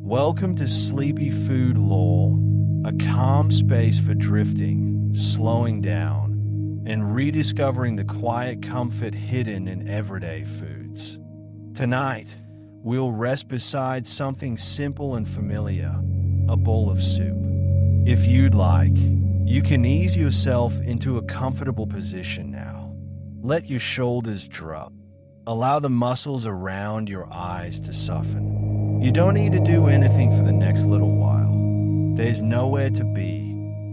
Welcome to Sleepy Food Lore, a calm space for drifting, slowing down, and rediscovering the quiet comfort hidden in everyday foods. Tonight, we'll rest beside something simple and familiar, a bowl of soup. If you'd like, you can ease yourself into a comfortable position now. Let your shoulders drop. Allow the muscles around your eyes to soften. You don't need to do anything for the next little while. There's nowhere to be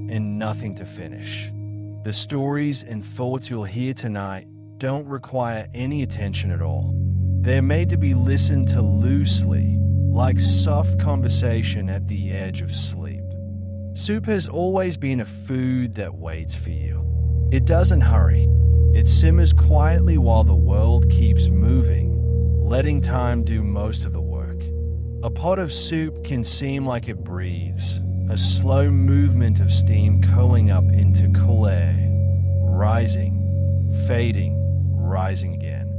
and nothing to finish. The stories and thoughts you'll hear tonight don't require any attention at all. They're made to be listened to loosely, like soft conversation at the edge of sleep. Soup has always been a food that waits for you. It doesn't hurry. It simmers quietly while the world keeps moving, letting time do most of the work. A pot of soup can seem like it breathes, a slow movement of steam curling up into cool air, rising, fading, rising again.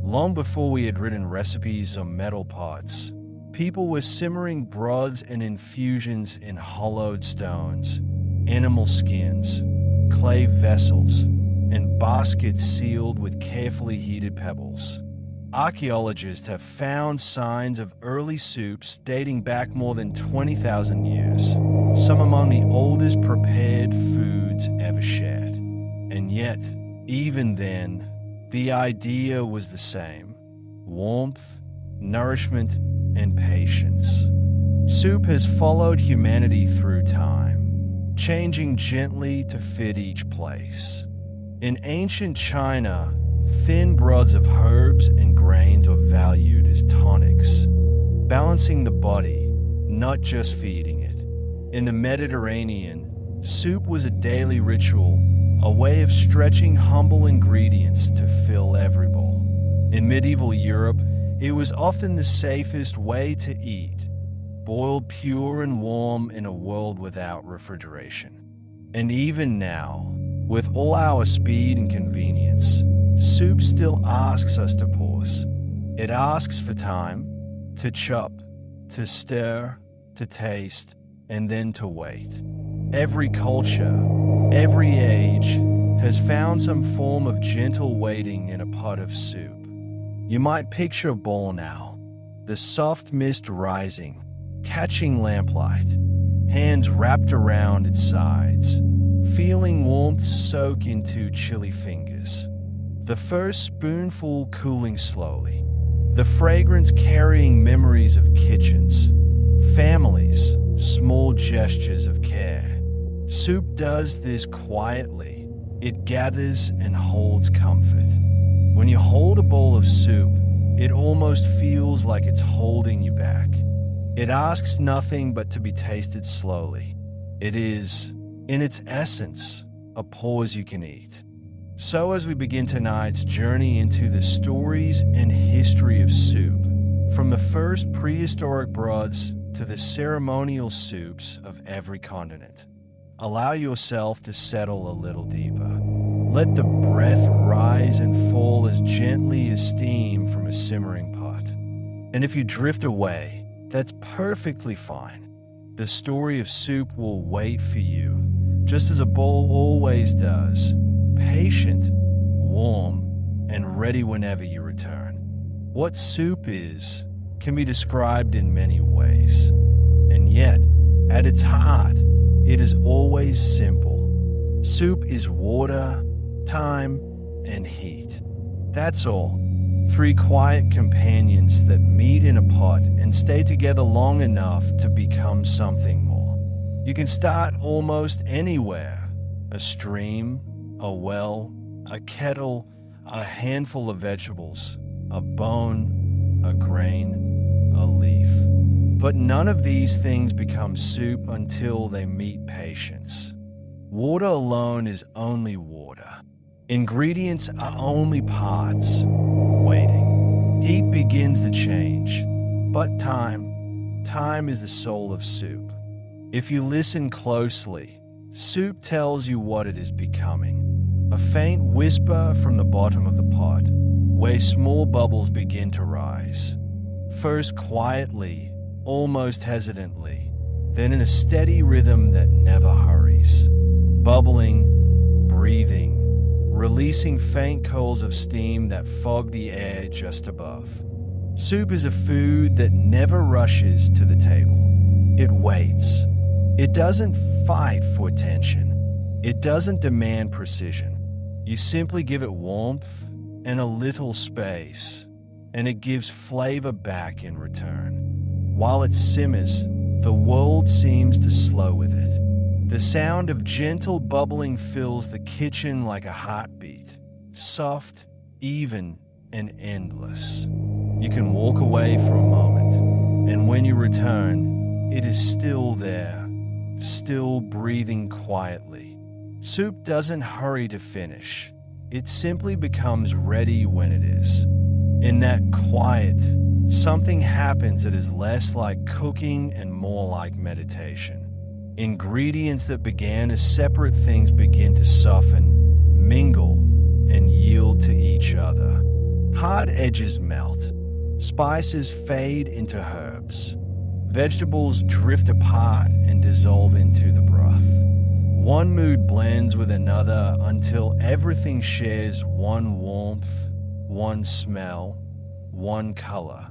Long before we had written recipes on metal pots, people were simmering broths and infusions in hollowed stones, animal skins, clay vessels, and baskets sealed with carefully heated pebbles. Archaeologists have found signs of early soups dating back more than 20,000 years, some among the oldest prepared foods ever shared. And yet, even then, the idea was the same: warmth, nourishment, and patience. Soup has followed humanity through time, changing gently to fit each place. In ancient China, thin broths of herbs and grains were valued as tonics, balancing the body, not just feeding it. In the Mediterranean, soup was a daily ritual, a way of stretching humble ingredients to fill every bowl. In medieval Europe, it was often the safest way to eat, boiled pure and warm in a world without refrigeration. And even now, with all our speed and convenience, soup still asks us to pause. It asks for time, to chop, to stir, to taste, and then to wait. Every culture, every age, has found some form of gentle waiting in a pot of soup. You might picture a bowl now, the soft mist rising, catching lamplight, hands wrapped around its sides, feeling warmth soak into chilly fingers. The first spoonful cooling slowly, the fragrance carrying memories of kitchens, families, small gestures of care. Soup does this quietly. It gathers and holds comfort. When you hold a bowl of soup, it almost feels like it's holding you back. It asks nothing but to be tasted slowly. It is, in its essence, a pause you can eat. So as we begin tonight's journey into the stories and history of soup, from the first prehistoric broths to the ceremonial soups of every continent, allow yourself to settle a little deeper. Let the breath rise and fall as gently as steam from a simmering pot. And if you drift away, that's perfectly fine. The story of soup will wait for you, just as a bowl always does, patient, warm, and ready whenever you return. What soup is can be described in many ways, and yet, at its heart, it is always simple. Soup is water, time, and heat. That's all. 3 quiet companions that meet in a pot and stay together long enough to become something more. You can start almost anywhere: a stream, a well, a kettle, a handful of vegetables, a bone, a grain, a leaf. But none of these things become soup until they meet patience. Water alone is only water. Ingredients are only parts, waiting. Heat begins the change, but time is the soul of soup. If you listen closely, soup tells you what it is becoming. A faint whisper from the bottom of the pot, where small bubbles begin to rise. First quietly, almost hesitantly, then in a steady rhythm that never hurries. Bubbling, breathing, releasing faint curls of steam that fog the air just above. Soup is a food that never rushes to the table. It waits. It doesn't fight for attention. It doesn't demand precision. You simply give it warmth and a little space, and it gives flavor back in return. While it simmers, the world seems to slow with it. The sound of gentle bubbling fills the kitchen like a heartbeat, soft, even, and endless. You can walk away for a moment, and when you return, it is still there, still breathing quietly. Soup doesn't hurry to finish. It simply becomes ready when it is. In that quiet, something happens that is less like cooking and more like meditation. Ingredients that began as separate things begin to soften, mingle, and yield to each other. Hard edges melt. Spices fade into herbs. Vegetables drift apart and dissolve into the broth. One mood blends with another until everything shares one warmth, one smell, one color.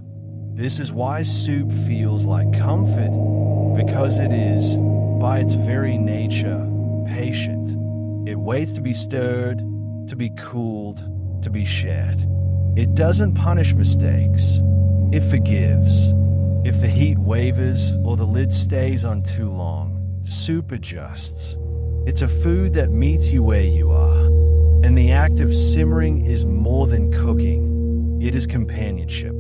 This is why soup feels like comfort, because it is, by its very nature, patient. It waits to be stirred, to be cooled, to be shared. It doesn't punish mistakes. It forgives. If the heat wavers or the lid stays on too long, soup adjusts. It's a food that meets you where you are. And the act of simmering is more than cooking. It is companionship.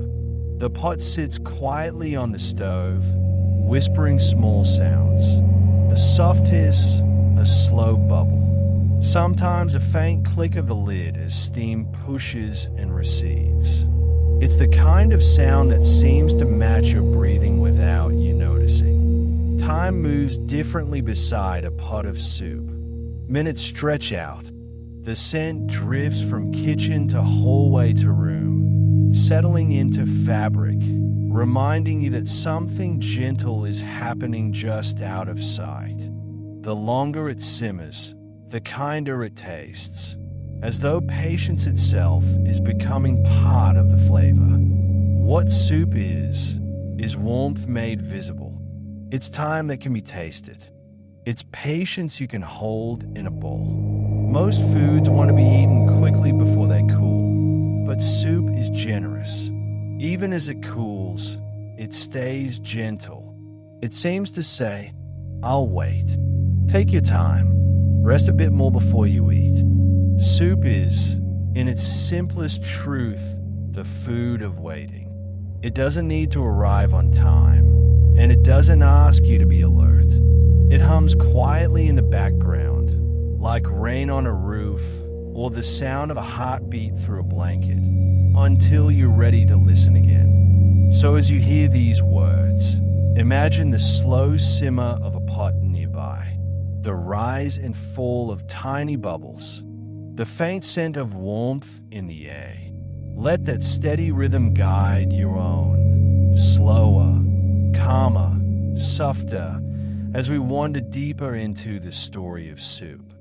The pot sits quietly on the stove, whispering small sounds. A soft hiss, a slow bubble. Sometimes a faint click of the lid as steam pushes and recedes. It's the kind of sound that seems to match your breathing without you noticing. Time moves differently beside a pot of soup. Minutes stretch out. The scent drifts from kitchen to hallway to room, settling into fabric, reminding you that something gentle is happening just out of sight. The longer it simmers, the kinder it tastes, as though patience itself is becoming part of the flavor. What soup is warmth made visible. It's time that can be tasted. It's patience you can hold in a bowl. Most foods want to be eaten quickly before they cool, but soup is generous. Even as it cools, it stays gentle. It seems to say, I'll wait. Take your time. Rest a bit more before you eat. Soup is, in its simplest truth, the food of waiting. It doesn't need to arrive on time, and it doesn't ask you to be alert. It hums quietly in the background, like rain on a roof or the sound of a heartbeat through a blanket, until you're ready to listen again. So as you hear these words, imagine the slow simmer of a pot nearby, the rise and fall of tiny bubbles, the faint scent of warmth in the air. Let that steady rhythm guide your own, slower, calmer, softer, as we wander deeper into the story of soup.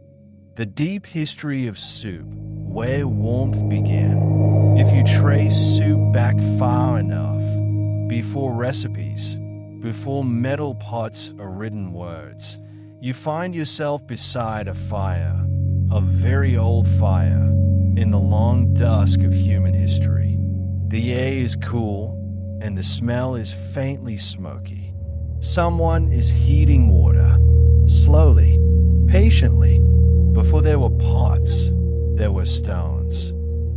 The deep history of soup, where warmth began. If you trace soup back far enough, before recipes, before metal pots or written words, you find yourself beside a fire, a very old fire, in the long dusk of human history. The air is cool, and the smell is faintly smoky. Someone is heating water, slowly, patiently. Before there were pots, there were stones,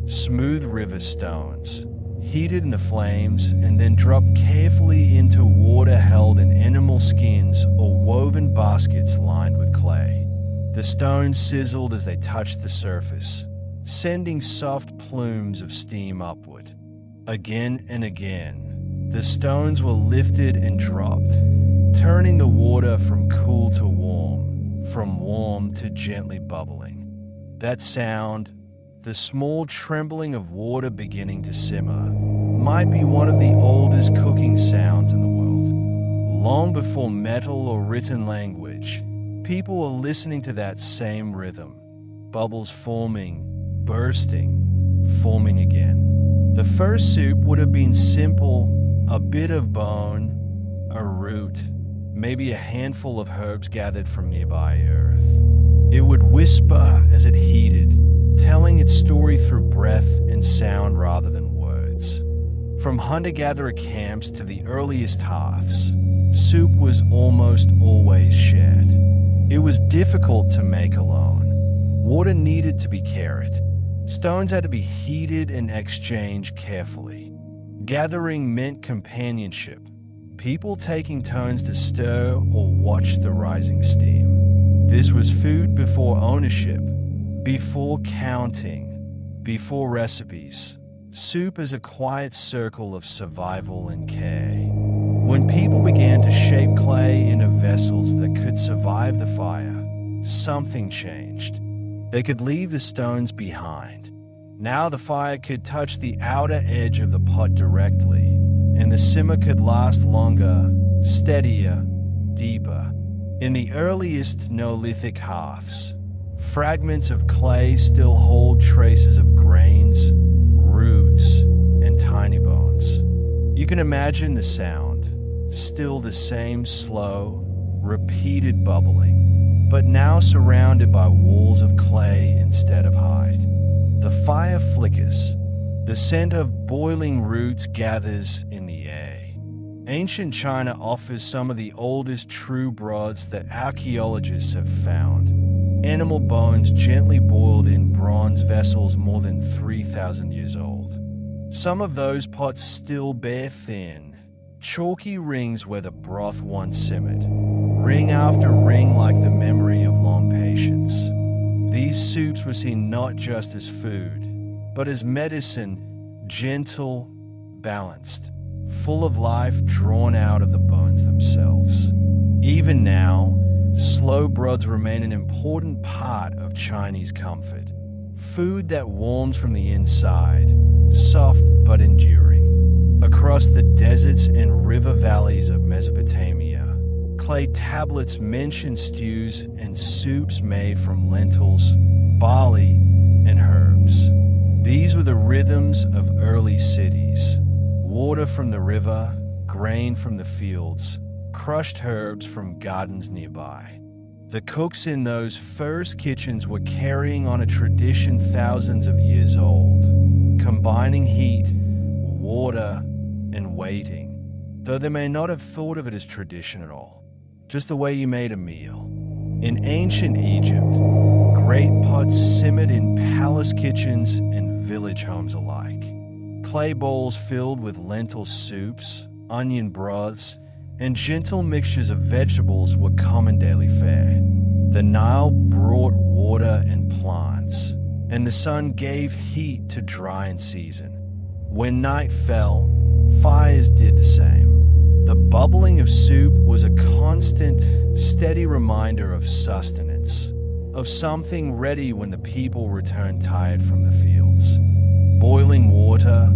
smooth river stones, heated in the flames and then dropped carefully into water held in animal skins or woven baskets lined with clay. The stones sizzled as they touched the surface, sending soft plumes of steam upward. Again and again, the stones were lifted and dropped, turning the water from cool to warm, from warm to gently bubbling. That sound, the small trembling of water beginning to simmer, might be one of the oldest cooking sounds in the world. Long before metal or written language, people were listening to that same rhythm. Bubbles forming, bursting, forming again. The first soup would have been simple: a bit of bone, a root, maybe a handful of herbs gathered from nearby earth. It would whisper as it heated, telling its story through breath and sound rather than words. From hunter-gatherer camps to the earliest hearths, soup was almost always shared. It was difficult to make alone. Water needed to be carried. Stones had to be heated and exchanged carefully. Gathering meant companionship, people taking turns to stir or watch the rising steam. This was food before ownership, before counting, before recipes. Soup as a quiet circle of survival and care. When people began to shape clay into vessels that could survive the fire, something changed. They could leave the stones behind. Now the fire could touch the outer edge of the pot directly, and the simmer could last longer, steadier, deeper. In the earliest Neolithic hearths, fragments of clay still hold traces of grains, roots, and tiny bones. You can imagine the sound, still the same slow, repeated bubbling, but now surrounded by walls of clay instead of hide. The fire flickers. The scent of boiling roots gathers in the air. Ancient China offers some of the oldest true broths that archaeologists have found. Animal bones gently boiled in bronze vessels more than 3,000 years old. Some of those pots still bear thin, chalky rings where the broth once simmered, ring after ring like the memory of long patience. These soups were seen not just as food, but as medicine, gentle, balanced, full of life drawn out of the bones themselves. Even now, slow broths remain an important part of Chinese comfort. Food that warms from the inside, soft but enduring. Across the deserts and river valleys of Mesopotamia, clay tablets mention stews and soups made from lentils, barley, and herbs. These were the rhythms of early cities. Water from the river, grain from the fields, crushed herbs from gardens nearby. The cooks in those first kitchens were carrying on a tradition thousands of years old, combining heat, water, and waiting, though they may not have thought of it as tradition at all, just the way you made a meal. In ancient Egypt, great pots simmered in palace kitchens and village homes alike. Clay bowls filled with lentil soups, onion broths, and gentle mixtures of vegetables were common daily fare. The Nile brought water and plants, and the sun gave heat to dry and season. When night fell, fires did the same. The bubbling of soup was a constant, steady reminder of sustenance, of something ready when the people returned tired from the fields. Boiling water,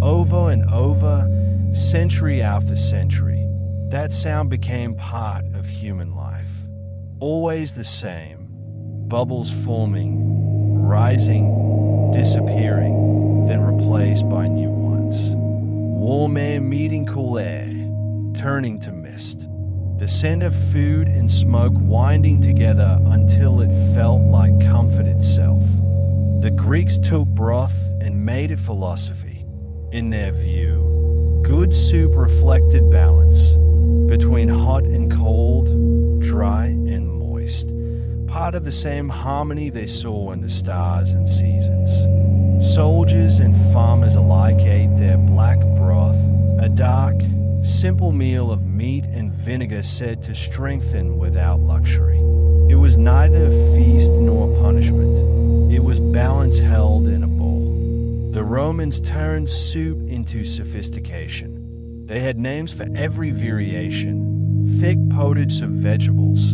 over and over, century after century, that sound became part of human life. Always the same, bubbles forming, rising, disappearing, then replaced by new ones. Warm air meeting cool air, turning to mist. The scent of food and smoke winding together until it felt like comfort itself. The Greeks took broth and made it philosophy. In their view, good soup reflected balance between hot and cold, dry and moist, part of the same harmony they saw in the stars and seasons. Soldiers and farmers alike ate their black broth, a dark, simple meal of meat and vinegar said to strengthen without luxury. It was neither feast nor punishment. It was balance held in a bowl. The Romans turned soup into sophistication. They had names for every variation: thick pottage of vegetables,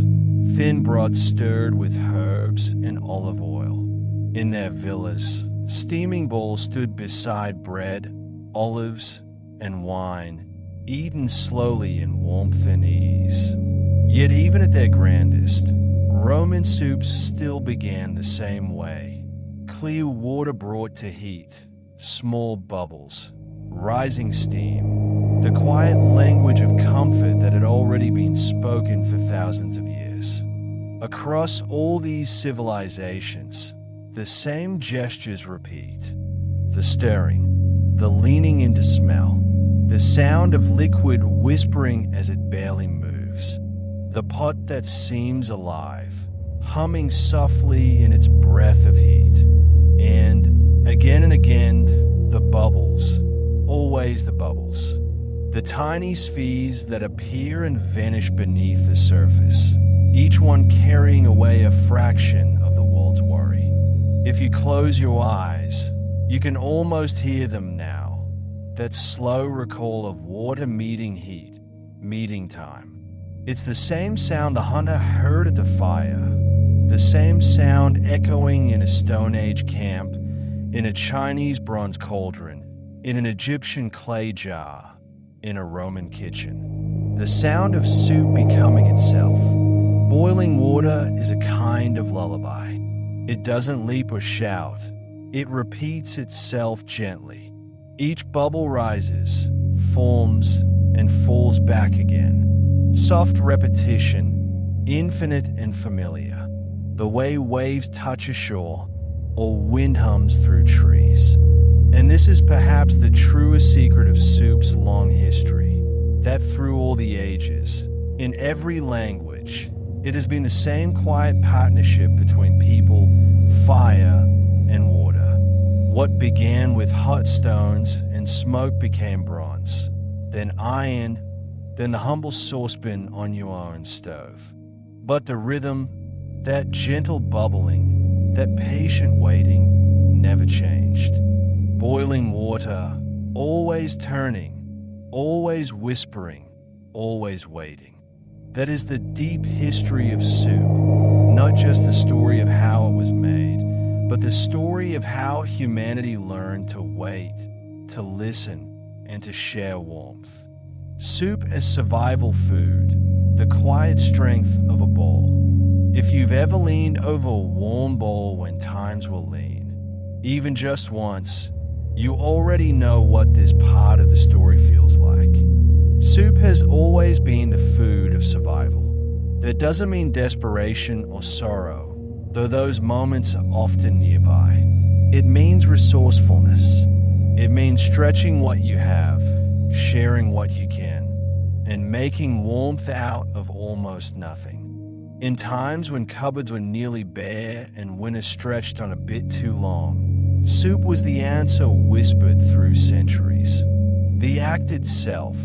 thin broth stirred with herbs and olive oil. In their villas, steaming bowls stood beside bread, olives, and wine, eaten slowly in warmth and ease. Yet even at their grandest, Roman soups still began the same way. Clear water brought to heat, small bubbles, rising steam, the quiet language of comfort that had already been spoken for thousands of years. Across all these civilizations, the same gestures repeat. The stirring, the leaning into smell, the sound of liquid whispering as it barely moves, the pot that seems alive, humming softly in its breath of heat, and again, the bubbles, always the bubbles, the tiny spheres that appear and vanish beneath the surface, each one carrying away a fraction of the world's worry. If you close your eyes, you can almost hear them now, that slow recall of water meeting heat, meeting time. It's the same sound the hunter heard at the fire, the same sound echoing in a Stone Age camp, in a Chinese bronze cauldron, in an Egyptian clay jar, in a Roman kitchen. The sound of soup becoming itself. Boiling water is a kind of lullaby. It doesn't leap or shout. It repeats itself gently. Each bubble rises, forms, and falls back again. Soft repetition, infinite and familiar. The way waves touch a shore, or wind hums through trees. And this is perhaps the truest secret of soup's long history, that through all the ages, in every language, it has been the same quiet partnership between people, fire, and water. What began with hot stones and smoke became bronze, then iron, then the humble saucepan on your own stove. But the rhythm, that gentle bubbling, that patient waiting, never changed. Boiling water, always turning, always whispering, always waiting. That is the deep history of soup, not just the story of how it was made, but the story of how humanity learned to wait, to listen, and to share warmth. Soup as survival food, the quiet strength of a bowl. If you've ever leaned over a warm bowl when times were lean, even just once, you already know what this part of the story feels like. Soup has always been the food of survival. That doesn't mean desperation or sorrow, though those moments are often nearby. It means resourcefulness. It means stretching what you have, sharing what you can, and making warmth out of almost nothing. In times when cupboards were nearly bare and winter stretched on a bit too long, soup was the answer whispered through centuries. The act itself,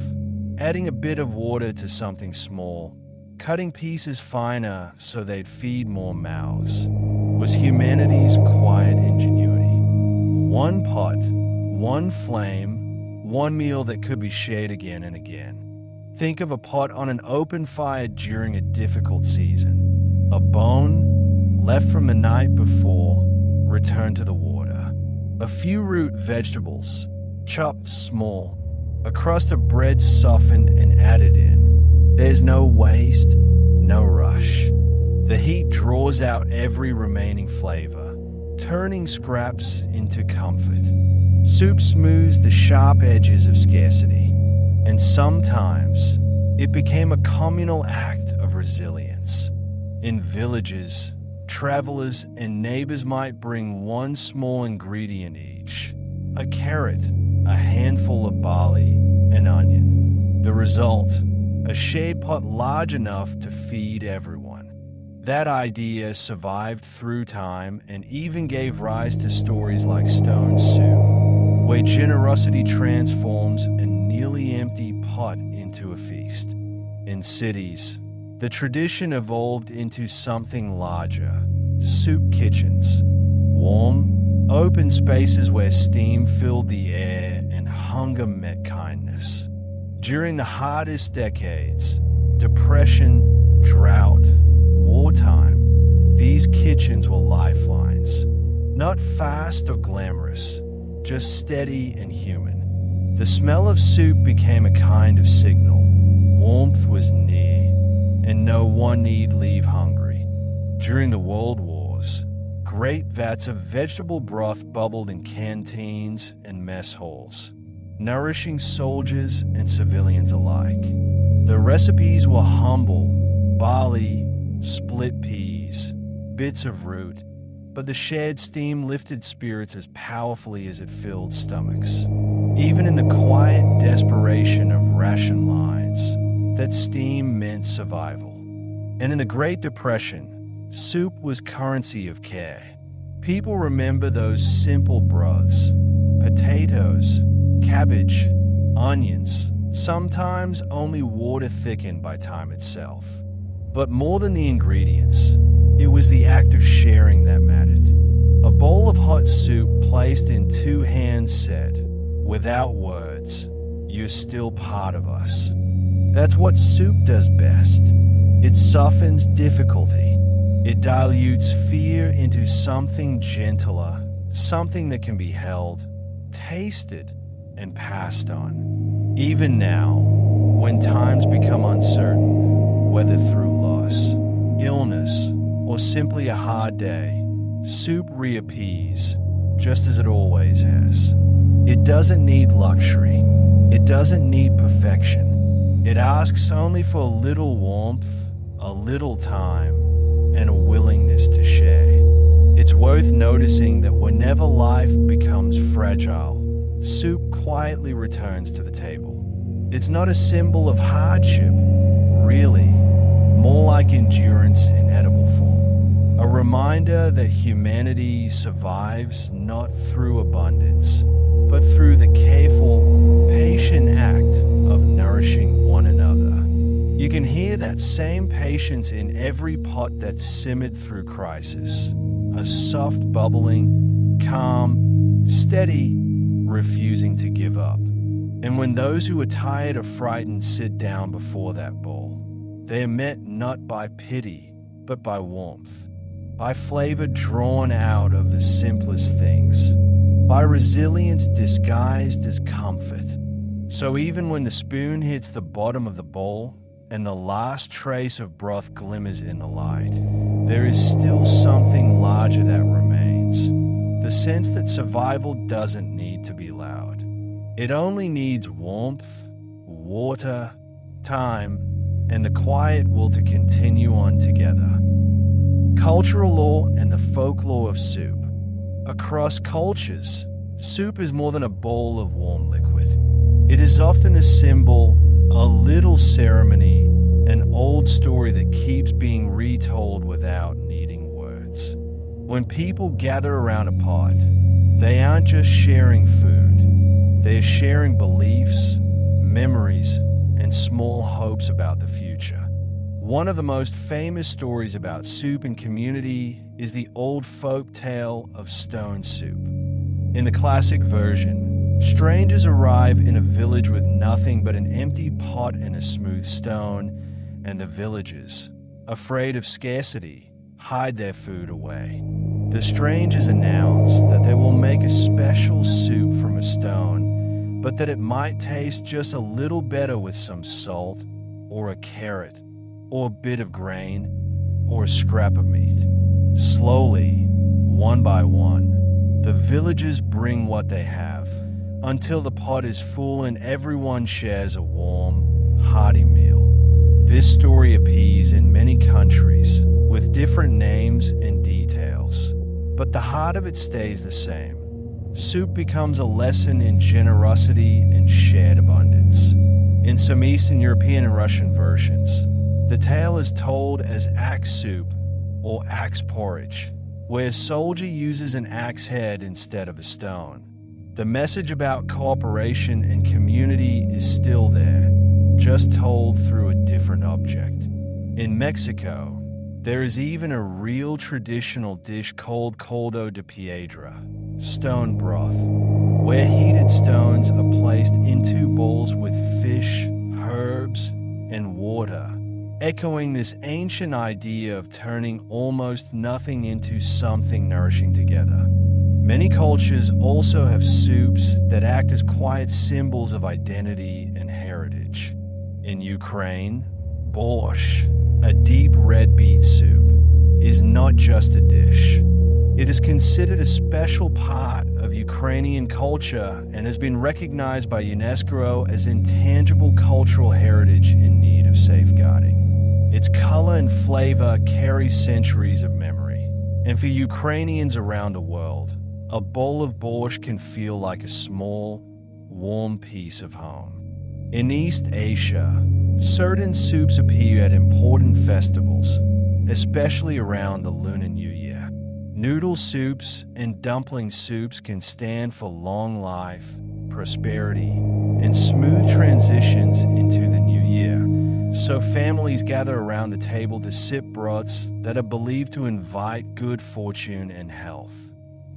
adding a bit of water to something small, cutting pieces finer so they'd feed more mouths, was humanity's quiet ingenuity. One pot, one flame, one meal that could be shared again and again. Think of a pot on an open fire during a difficult season. A bone, left from the night before, returned to the water. A few root vegetables, chopped small, a crust of bread softened and added in. There's no waste, no rush. The heat draws out every remaining flavor, turning scraps into comfort. Soup smooths the sharp edges of scarcity, and sometimes it became a communal act of resilience. In villages, travelers and neighbors might bring one small ingredient each: a carrot, a handful of barley, an onion. The result, a shared pot large enough to feed everyone. That idea survived through time and even gave rise to stories like Stone Soup, where generosity transforms a nearly empty pot into a feast. In cities, the tradition evolved into something larger: soup kitchens. Warm, open spaces where steam filled the air and hunger met kindness. During the hardest decades, depression, drought, wartime, these kitchens were lifelines. Not fast or glamorous, just steady and human. The smell of soup became a kind of signal. Warmth was near, and no one need leave hungry. During the World Wars, great vats of vegetable broth bubbled in canteens and mess halls, nourishing soldiers and civilians alike. The recipes were humble: barley, split peas, bits of root, but the shared steam lifted spirits as powerfully as it filled stomachs. Even in the quiet desperation of ration lines, that steam meant survival. And in the Great Depression, soup was currency of care. People remember those simple broths: potatoes, cabbage, onions, sometimes only water thickened by time itself. But more than the ingredients, it was the act of sharing that mattered. A bowl of hot soup placed in two hands said, without words, "You're still part of us." That's what soup does best. It softens difficulty. It dilutes fear into something gentler, something that can be held, tasted, and passed on. Even now, when times become uncertain, whether through loss, illness, or simply a hard day, soup reappears, just as it always has. It doesn't need luxury. It doesn't need perfection. It asks only for a little warmth, a little time, and a willingness to share. It's worth noticing that whenever life becomes fragile, soup quietly returns to the table. It's not a symbol of hardship, really, more like endurance in edible form. A reminder that humanity survives not through abundance, but through the careful, patient act of nourishing one another. You can hear that same patience in every pot that's simmered through crisis. A soft bubbling, calm, steady, refusing to give up. And when those who are tired or frightened sit down before that bowl, they are met not by pity, but by warmth, by flavor drawn out of the simplest things, by resilience disguised as comfort. So even when the spoon hits the bottom of the bowl and the last trace of broth glimmers in the light, there is still something larger that remains. The sense that survival doesn't need to be loud. It only needs warmth, water, time, and the quiet will to continue on together. Cultural lore and the folklore of soup. Across cultures, soup is more than a bowl of warm liquid. It is often a symbol, a little ceremony, an old story that keeps being retold without needing words. When people gather around a pot, they aren't just sharing food. They are sharing beliefs, memories, and small hopes about the future. One of the most famous stories about soup and community is the old folk tale of stone soup. In the classic version, strangers arrive in a village with nothing but an empty pot and a smooth stone, and the villagers, afraid of scarcity, hide their food away. The strangers announce that they will make a special soup from a stone, but that it might taste just a little better with some salt, or a carrot, or a bit of grain, or a scrap of meat. Slowly, one by one, the villagers bring what they have, until the pot is full and everyone shares a warm, hearty meal. This story appears in many countries, with different names and details, but the heart of it stays the same. Soup becomes a lesson in generosity and shared abundance. In some Eastern European and Russian versions, the tale is told as axe soup or axe porridge, where a soldier uses an axe head instead of a stone. The message about cooperation and community is still there, just told through a different object. In Mexico, there is even a real traditional dish called caldo de piedra, stone broth, where heated stones are placed into bowls with fish, herbs, and water, echoing this ancient idea of turning almost nothing into something nourishing together. Many cultures also have soups that act as quiet symbols of identity and heritage. In Ukraine, borscht, a deep red beet soup, is not just a dish. It is considered a special part of Ukrainian culture and has been recognized by UNESCO as intangible cultural heritage in need of safeguarding. Its color and flavor carry centuries of memory, and for Ukrainians around the world, a bowl of borscht can feel like a small, warm piece of home. In East Asia, certain soups appear at important festivals, especially around the Lunar New Year. Noodle soups and dumpling soups can stand for long life, prosperity, and smooth transitions into the new year. So families gather around the table to sip broths that are believed to invite good fortune and health.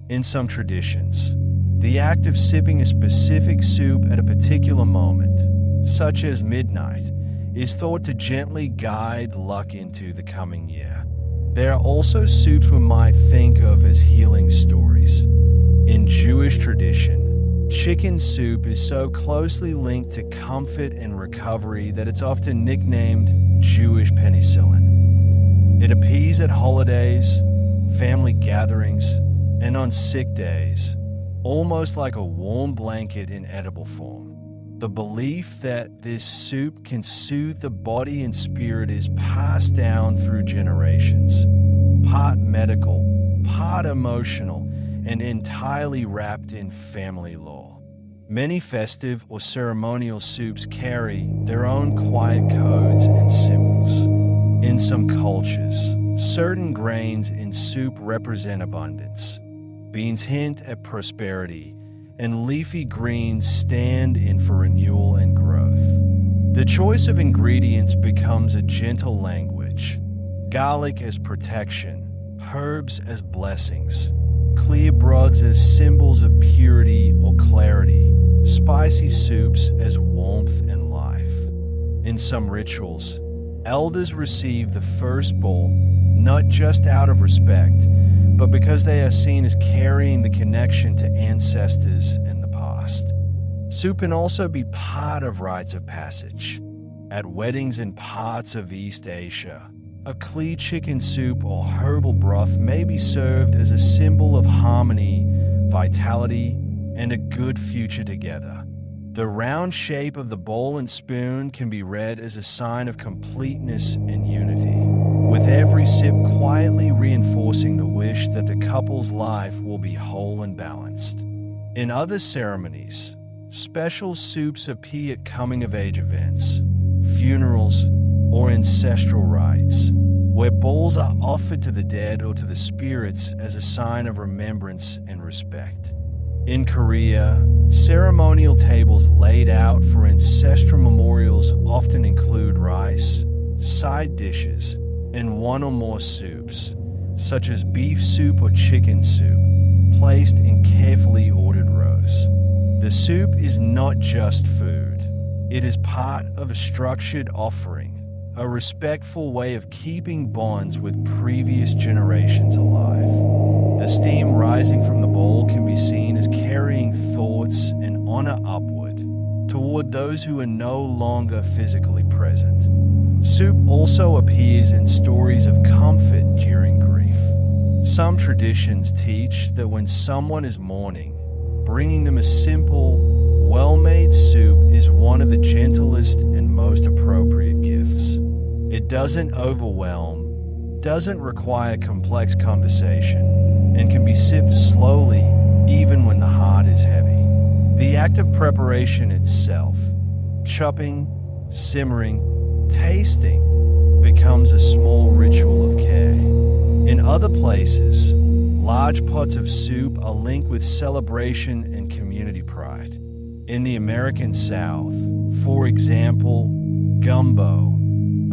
In some traditions, the act of sipping a specific soup at a particular moment, such as midnight, is thought to gently guide luck into the coming year. There are also soups we might think of as healing stories. In Jewish tradition, chicken soup is so closely linked to comfort and recovery that it's often nicknamed Jewish penicillin. It appears at holidays, family gatherings, and on sick days, almost like a warm blanket in edible form. The belief that this soup can soothe the body and spirit is passed down through generations, part medical, part emotional, and entirely wrapped in family lore. Many festive or ceremonial soups carry their own quiet codes and symbols. In some cultures, certain grains in soup represent abundance. Beans hint at prosperity, and leafy greens stand in for renewal and growth. The choice of ingredients becomes a gentle language. Garlic as protection, herbs as blessings, clear broths as symbols of purity or clarity, spicy soups as warmth and life. In some rituals, elders receive the first bowl not just out of respect, but because they are seen as carrying the connection to ancestors and the past. Soup can also be part of rites of passage. At weddings in parts of East Asia, a clear chicken soup or herbal broth may be served as a symbol of harmony, vitality, and a good future together. The round shape of the bowl and spoon can be read as a sign of completeness and unity, with every sip quietly reinforcing the wish that the couple's life will be whole and balanced. In other ceremonies, special soups appear at coming-of-age events, funerals, or ancestral rites, where bowls are offered to the dead or to the spirits as a sign of remembrance and respect. In Korea, ceremonial tables laid out for ancestral memorials often include rice, side dishes, and one or more soups, such as beef soup or chicken soup, placed in carefully ordered rows. The soup is not just food. It is part of a structured offering, a respectful way of keeping bonds with previous generations alive. The steam rising from the bowl can be seen as carrying thoughts and honor upward toward those who are no longer physically present. Soup also appears in stories of comfort during grief. Some traditions teach that when someone is mourning, bringing them a simple, well-made soup is one of the gentlest and most appropriate gifts. It doesn't overwhelm, doesn't require complex conversation, and can be sipped slowly even when the heart is heavy. The act of preparation itself, chopping, simmering, tasting, becomes a small ritual of care. In other places, large pots of soup are linked with celebration and community pride. In the American South, for example, gumbo,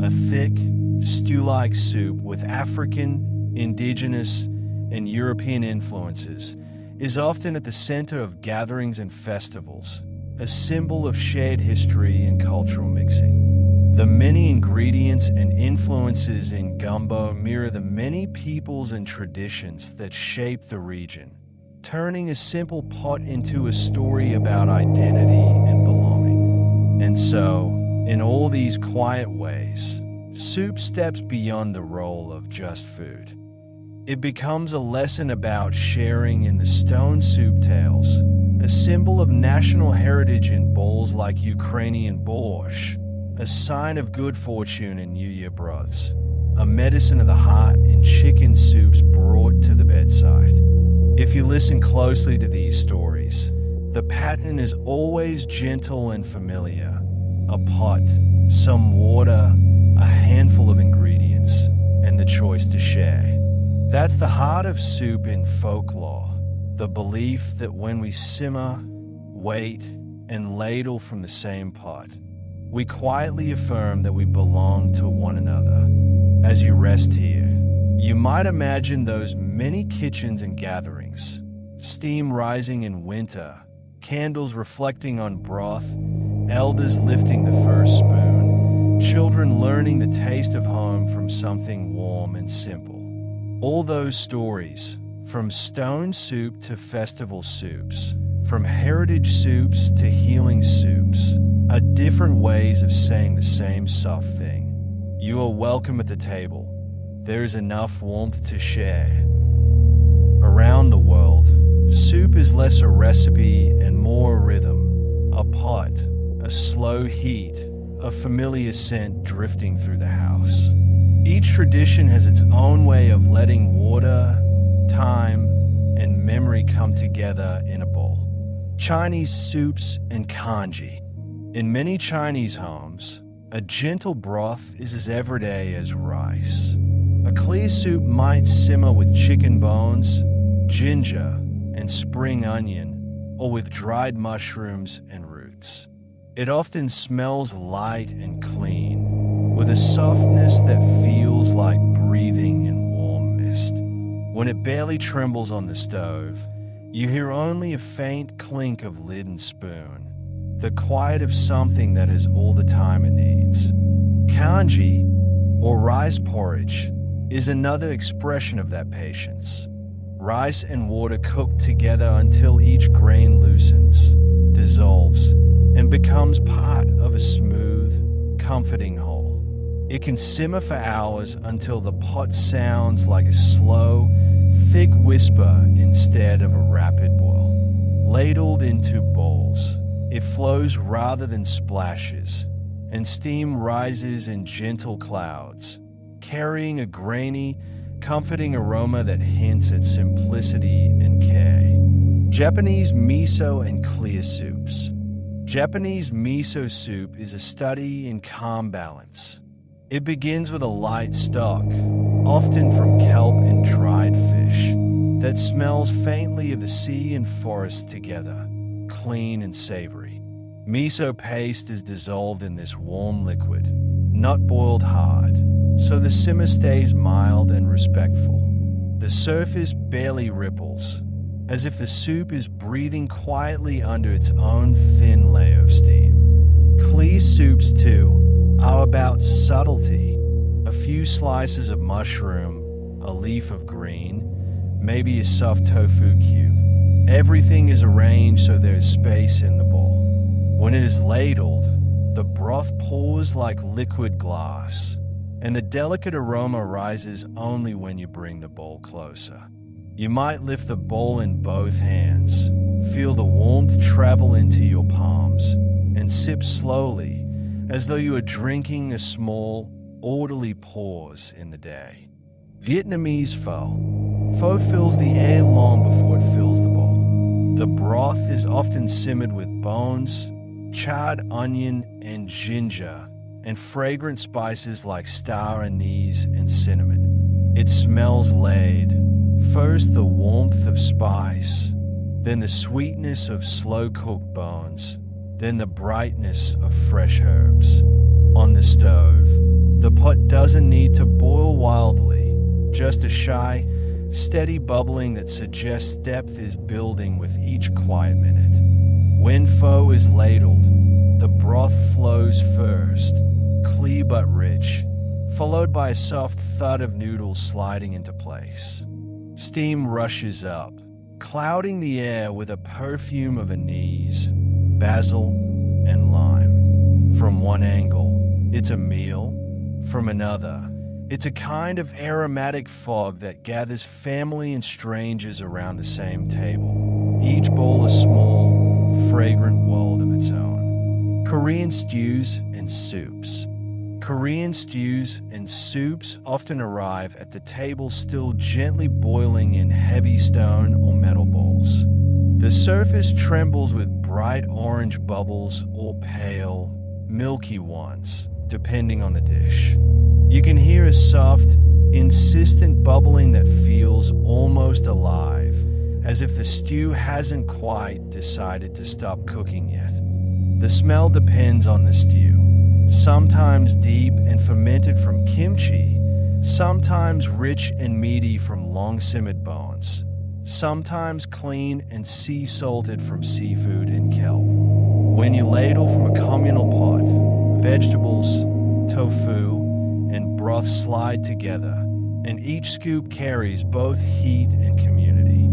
a thick, stew-like soup with African, indigenous, and European influences, is often at the center of gatherings and festivals, a symbol of shared history and cultural mixing. The many ingredients and influences in gumbo mirror the many peoples and traditions that shape the region. turning a simple pot into a story about identity and belonging. And so, in all these quiet ways, soup steps beyond the role of just food. It becomes a lesson about sharing in the stone soup tales, a symbol of national heritage in bowls like Ukrainian borscht, a sign of good fortune in New Year broths, a medicine of the heart in chicken soups brought to the bedside. If you listen closely to these stories, the pattern is always gentle and familiar. A pot, some water, a handful of ingredients, and the choice to share. That's the heart of soup in folklore, the belief that when we simmer, wait, and ladle from the same pot, we quietly affirm that we belong to one another. As you rest here, you might imagine those many kitchens and gatherings, steam rising in winter, candles reflecting on broth, elders lifting the first spoon, children learning the taste of home from something warm and simple. All those stories, from stone soup to festival soups, from heritage soups to healing soups, are different ways of saying the same soft thing. You are welcome at the table. There is enough warmth to share. Around the world, soup is less a recipe and more a rhythm, a pot, a slow heat, a familiar scent drifting through the house. Each tradition has its own way of letting water, time, and memory come together in a bowl. Chinese soups and kanji. In many Chinese homes, a gentle broth is as everyday as rice. A clear soup might simmer with chicken bones, ginger, and spring onion, or with dried mushrooms and roots. It often smells light and clean, with a softness that feels like breathing in warm mist. When it barely trembles on the stove, you hear only a faint clink of lid and spoon, the quiet of something that has all the time it needs. Kanji, or rice porridge, is another expression of that patience. Rice and water cooked together until each grain loosens, dissolves, and becomes part of a smooth, comforting whole. It can simmer for hours until the pot sounds like a slow, thick whisper instead of a rapid boil. Ladled into bowls, it flows rather than splashes, and steam rises in gentle clouds, carrying a grainy, comforting aroma that hints at simplicity and care. Japanese miso and clear soups. Japanese miso soup is a study in calm balance. It begins with a light stock, often from kelp and dried fish, that smells faintly of the sea and forest together, clean and savory. Miso paste is dissolved in this warm liquid, not boiled hard, so the simmer stays mild and respectful. The surface barely ripples, as if the soup is breathing quietly under its own thin layer of steam. Clear soups, too, are about subtlety. A few slices of mushroom, a leaf of green, maybe a soft tofu cube. Everything is arranged so there is space in the bowl. When it is ladled, the broth pours like liquid glass, and the delicate aroma rises only when you bring the bowl closer. You might lift the bowl in both hands, feel the warmth travel into your palms, and sip slowly, as though you are drinking a small, orderly pause in the day. Vietnamese pho. Pho fills the air long before it fills the bowl. The broth is often simmered with bones, charred onion and ginger, and fragrant spices like star anise and cinnamon. It smells laid. First the warmth of spice, then the sweetness of slow-cooked bones, then the brightness of fresh herbs. On the stove, the pot doesn't need to boil wildly, just a shy, steady bubbling that suggests depth is building with each quiet minute. When pho is ladled, the broth flows first, clear but rich, followed by a soft thud of noodles sliding into place. Steam rushes up, clouding the air with a perfume of anise, basil, and lime. From one angle, it's a meal. From another, it's a kind of aromatic fog that gathers family and strangers around the same table, each bowl a small, fragrant world of its own. Korean stews and soups. Korean stews and soups often arrive at the table still gently boiling in heavy stone or metal bowls. The surface trembles with bright orange bubbles or pale, milky ones, depending on the dish. You can hear a soft, insistent bubbling that feels almost alive, as if the stew hasn't quite decided to stop cooking yet. The smell depends on the stew, sometimes deep and fermented from kimchi, sometimes rich and meaty from long-simmered bones, sometimes clean and sea-salted from seafood and kelp. When you ladle from a communal pot, vegetables, tofu, and broth slide together, and each scoop carries both heat and community.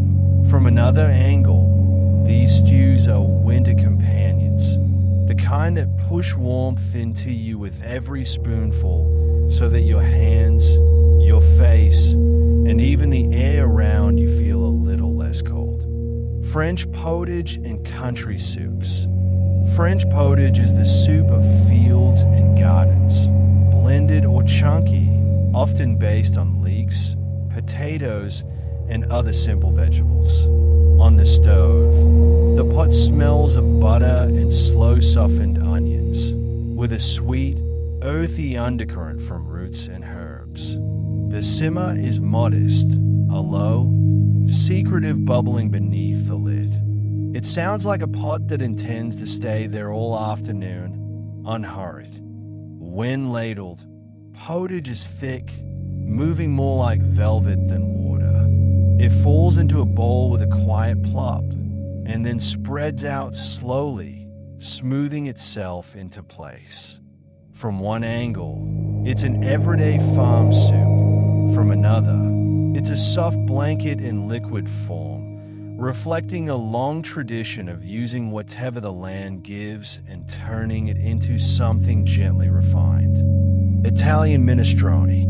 From another angle, these stews are winter companions, the kind that push warmth into you with every spoonful so that your hands, your face, and even the air around you feel a little less cold. French pottage and country soups. French pottage is the soup of fields and gardens, blended or chunky, often based on leeks, potatoes, and other simple vegetables. On the stove, the pot smells of butter and slow-softened onions, with a sweet, earthy undercurrent from roots and herbs. The simmer is modest, a low, secretive bubbling beneath the lid. It sounds like a pot that intends to stay there all afternoon, unhurried. When ladled, pottage is thick, moving more like velvet than water. It falls into a bowl with a quiet plop, and then spreads out slowly, smoothing itself into place. From one angle, it's an everyday farm soup. From another, it's a soft blanket in liquid form, reflecting a long tradition of using whatever the land gives and turning it into something gently refined. Italian minestrone.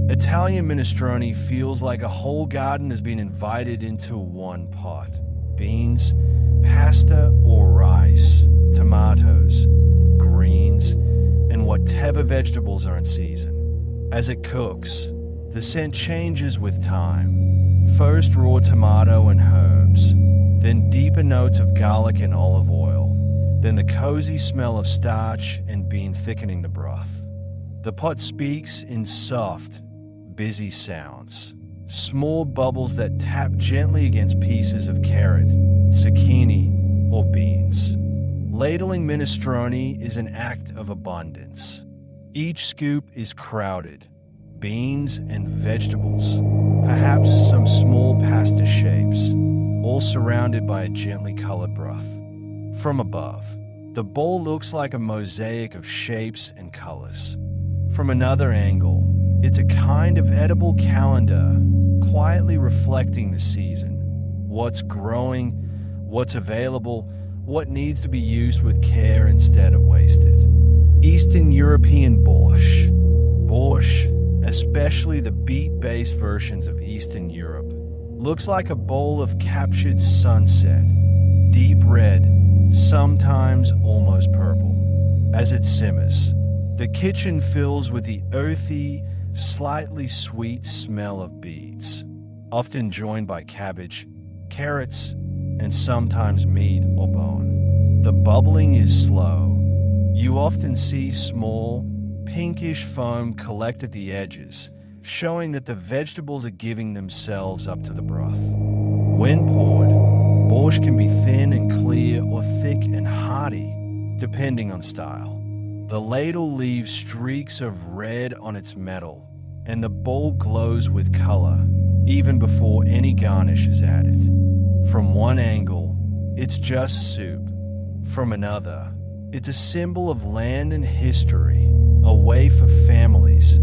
Italian minestrone feels like a whole garden has been invited into one pot. Beans, pasta or rice, tomatoes, greens, and whatever vegetables are in season. As it cooks, the scent changes with time. First raw tomato and herbs, then deeper notes of garlic and olive oil, then the cozy smell of starch and beans thickening the broth. The pot speaks in soft, busy sounds, small bubbles that tap gently against pieces of carrot, zucchini, or beans. Ladling minestrone is an act of abundance. Each scoop is crowded, beans and vegetables, perhaps some small pasta shapes, all surrounded by a gently colored broth. From above, the bowl looks like a mosaic of shapes and colors. From another angle, it's a kind of edible calendar, quietly reflecting the season. What's growing, what's available, what needs to be used with care instead of wasted. Eastern European borscht. Borscht, especially the beet-based versions of Eastern Europe, looks like a bowl of captured sunset, deep red, sometimes almost purple. As it simmers, the kitchen fills with the earthy, slightly sweet smell of beets, often joined by cabbage, carrots, and sometimes meat or bone. The bubbling is slow. You often see small, pinkish foam collect at the edges, showing that the vegetables are giving themselves up to the broth. When poured, borscht can be thin and clear or thick and hearty, depending on style. The ladle leaves streaks of red on its metal, and the bowl glows with color, even before any garnish is added. From one angle, it's just soup. From another, it's a symbol of land and history, a way for families,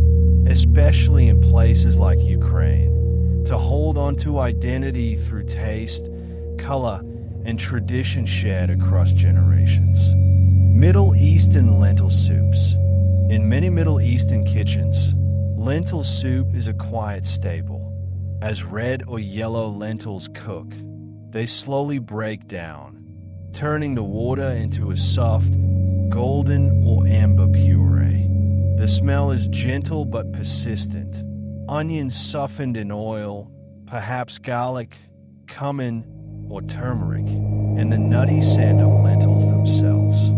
especially in places like Ukraine, to hold on to identity through taste color, and tradition shared across generations. Middle Eastern lentil soups. In many Middle Eastern kitchens, lentil soup is a quiet staple. As red or yellow lentils cook, they slowly break down, turning the water into a soft, golden or amber puree. The smell is gentle but persistent. Onions softened in oil, perhaps garlic, cumin, or turmeric, and the nutty scent of lentils themselves.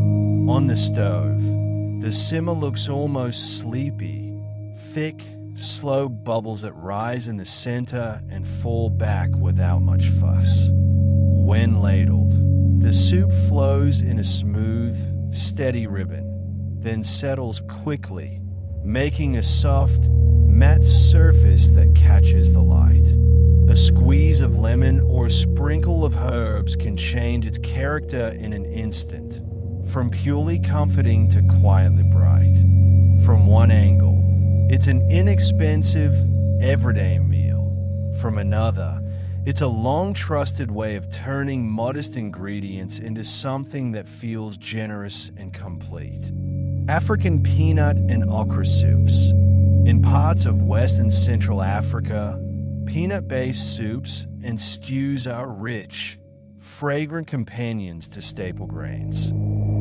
On the stove, the simmer looks almost sleepy, thick, slow bubbles that rise in the center and fall back without much fuss. When ladled, the soup flows in a smooth, steady ribbon, then settles quickly, making a soft, matte surface that catches the light. A squeeze of lemon or a sprinkle of herbs can change its character in an instant, from purely comforting to quietly bright. From one angle, it's an inexpensive, everyday meal. From another, it's a long-trusted way of turning modest ingredients into something that feels generous and complete. African peanut and okra soups. In parts of West and Central Africa, peanut-based soups and stews are rich, fragrant companions to staple grains.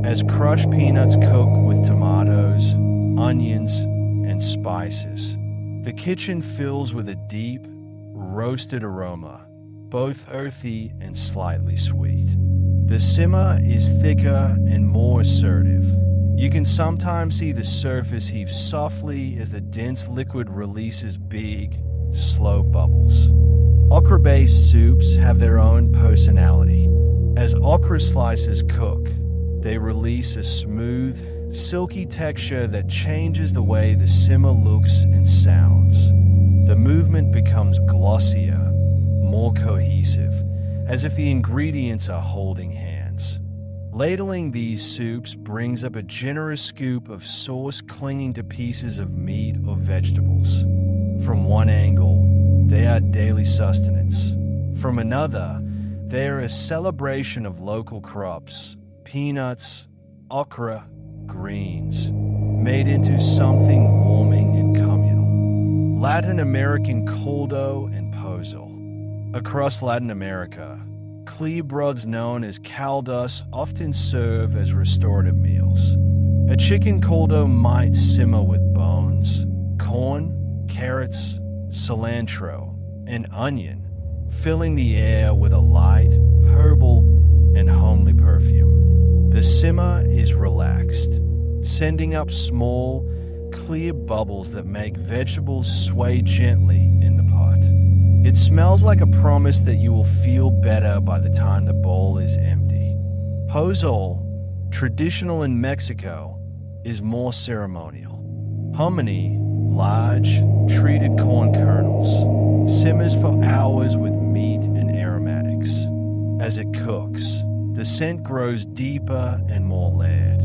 As crushed peanuts cook with tomatoes, onions, and spices, the kitchen fills with a deep, roasted aroma, both earthy and slightly sweet. The simmer is thicker and more assertive. You can sometimes see the surface heave softly as the dense liquid releases big, slow bubbles. Okra-based soups have their own personality. As okra slices cook, they release a smooth, silky texture that changes the way the simmer looks and sounds. The movement becomes glossier, more cohesive, as if the ingredients are holding hands. Ladling these soups brings up a generous scoop of sauce clinging to pieces of meat or vegetables. From one angle, they are daily sustenance. From another, they are a celebration of local crops, peanuts, okra, greens, made into something warming and communal. Latin American caldo and pozole. Across Latin America, clear broths known as caldos often serve as restorative meals. A chicken caldo might simmer with bones, corn, carrots, cilantro, and onion, filling the air with a light, herbal, and homely perfume. The simmer is relaxed, sending up small, clear bubbles that make vegetables sway gently in the pot. It smells like a promise that you will feel better by the time the bowl is empty. Pozole, traditional in Mexico, is more ceremonial. Hominy, large, treated corn kernels, simmers for hours with meat and aromatics. As it cooks, the scent grows deeper and more layered.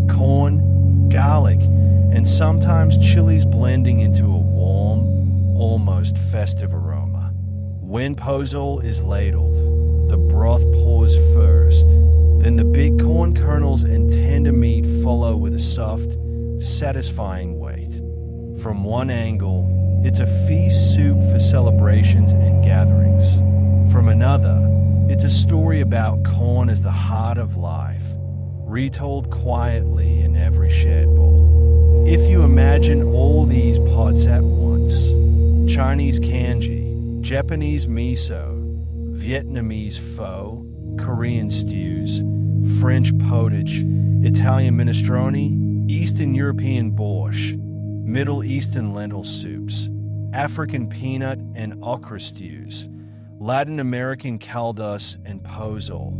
Corn, garlic, and sometimes chilies blending into a warm, almost festive aroma. When pozole is ladled, the broth pours first, then the big corn kernels and tender meat follow with a soft, satisfying weight. From one angle, it's a feast soup for celebrations and gatherings. From another, it's a story about corn as the heart of life, retold quietly in every shared bowl. If you imagine all these pots at once, Chinese kanji, Japanese miso, Vietnamese pho, Korean stews, French potage, Italian minestrone, Eastern European borscht, Middle Eastern lentil soups, African peanut and okra stews, Latin American caldos and pozole,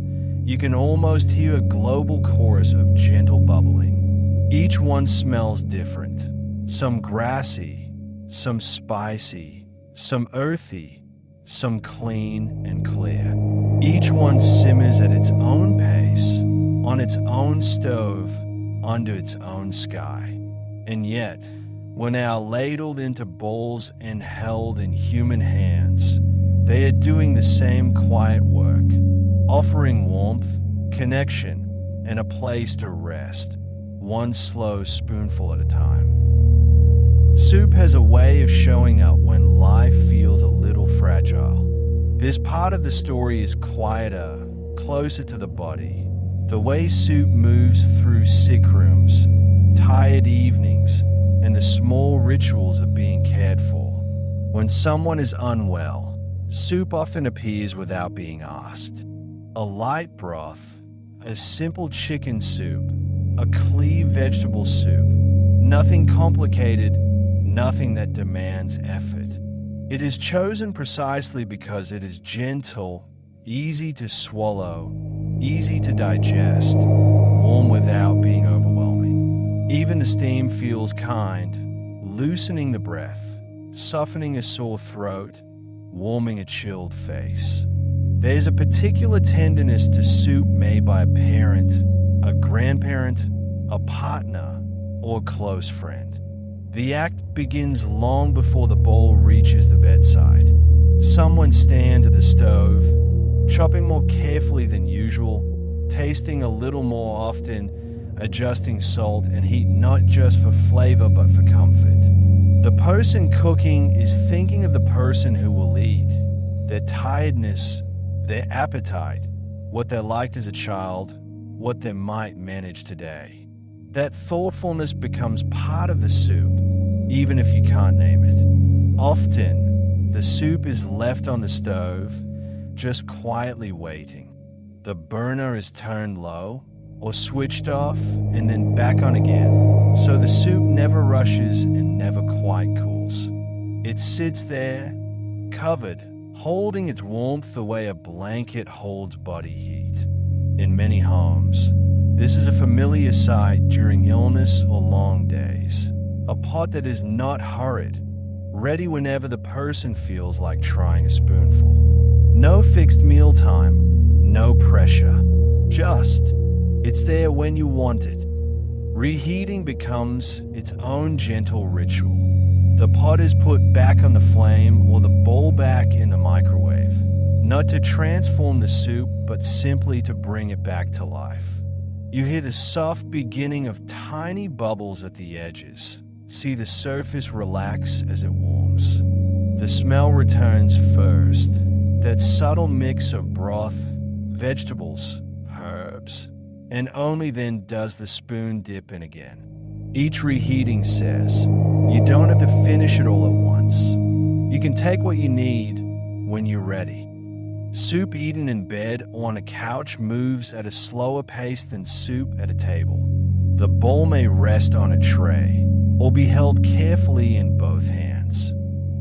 you can almost hear a global chorus of gentle bubbling. Each one smells different, some grassy, some spicy, some earthy, some clean and clear. Each one simmers at its own pace, on its own stove, under its own sky. And yet, when they are ladled into bowls and held in human hands, they are doing the same quiet work, offering warmth, connection, and a place to rest, one slow spoonful at a time. Soup has a way of showing up when life feels a little fragile. This part of the story is quieter, closer to the body. The way soup moves through sick rooms, tired evenings, and the small rituals of being cared for. When someone is unwell, soup often appears without being asked. A light broth, a simple chicken soup, a clear vegetable soup. Nothing complicated, nothing that demands effort. It is chosen precisely because it is gentle, easy to swallow, easy to digest, warm without being overwhelming. Even the steam feels kind, loosening the breath, softening a sore throat, warming a chilled face. There's a particular tenderness to soup made by a parent, a grandparent, a partner, or a close friend. The act begins long before the bowl reaches the bedside. Someone stands at the stove, chopping more carefully than usual, tasting a little more often, adjusting salt and heat not just for flavor but for comfort. The person cooking is thinking of the person who will eat, their tiredness, their appetite, what they liked as a child, what they might manage today. That thoughtfulness becomes part of the soup, even if you can't name it. Often, the soup is left on the stove, just quietly waiting. The burner is turned low or switched off and then back on again, so the soup never rushes and never quite cools. It sits there, covered, holding its warmth the way a blanket holds body heat. In many homes, this is a familiar sight during illness or long days. A pot that is not hurried, ready whenever the person feels like trying a spoonful. No fixed meal time, no pressure. Just, it's there when you want it. Reheating becomes its own gentle ritual. The pot is put back on the flame or the bowl back in the microwave, not to transform the soup, but simply to bring it back to life. You hear the soft beginning of tiny bubbles at the edges. See the surface relax as it warms. The smell returns first, that subtle mix of broth, vegetables, herbs, and only then does the spoon dip in again. Each reheating says, you don't have to finish it all at once. You can take what you need when you're ready. Soup eaten in bed or on a couch moves at a slower pace than soup at a table. The bowl may rest on a tray or be held carefully in both hands.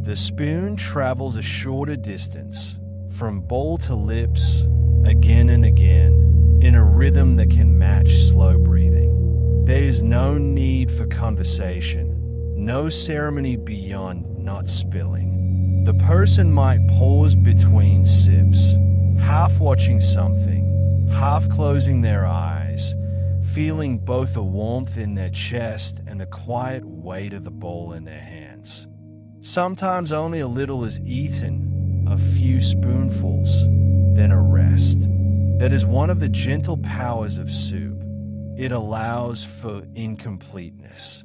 The spoon travels a shorter distance, from bowl to lips, again and again, in a rhythm that can match slow breathing. There is no need for conversation, no ceremony beyond not spilling. The person might pause between sips, half watching something, half closing their eyes, feeling both the warmth in their chest and the quiet weight of the bowl in their hands. Sometimes only a little is eaten, a few spoonfuls, then a rest. That is one of the gentle powers of soup. It allows for incompleteness.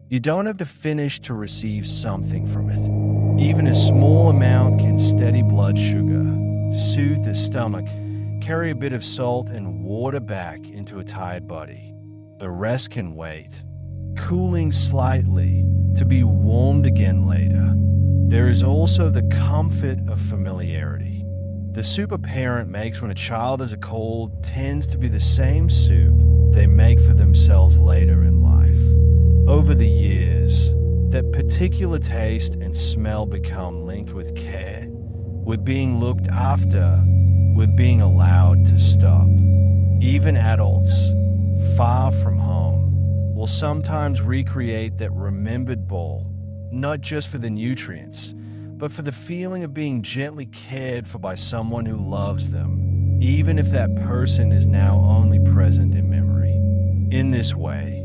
You don't have to finish to receive something from it. Even a small amount can steady blood sugar, soothe the stomach, carry a bit of salt and water back into a tired body. The rest can wait, cooling slightly to be warmed again later. There is also the comfort of familiarity. The soup a parent makes when a child has a cold tends to be the same soup they make for themselves later in life. Over the years, that particular taste and smell become linked with care, with being looked after, with being allowed to stop. Even adults, far from home, will sometimes recreate that remembered bowl, not just for the nutrients, but for the feeling of being gently cared for by someone who loves them, even if that person is now only present in memory. In this way,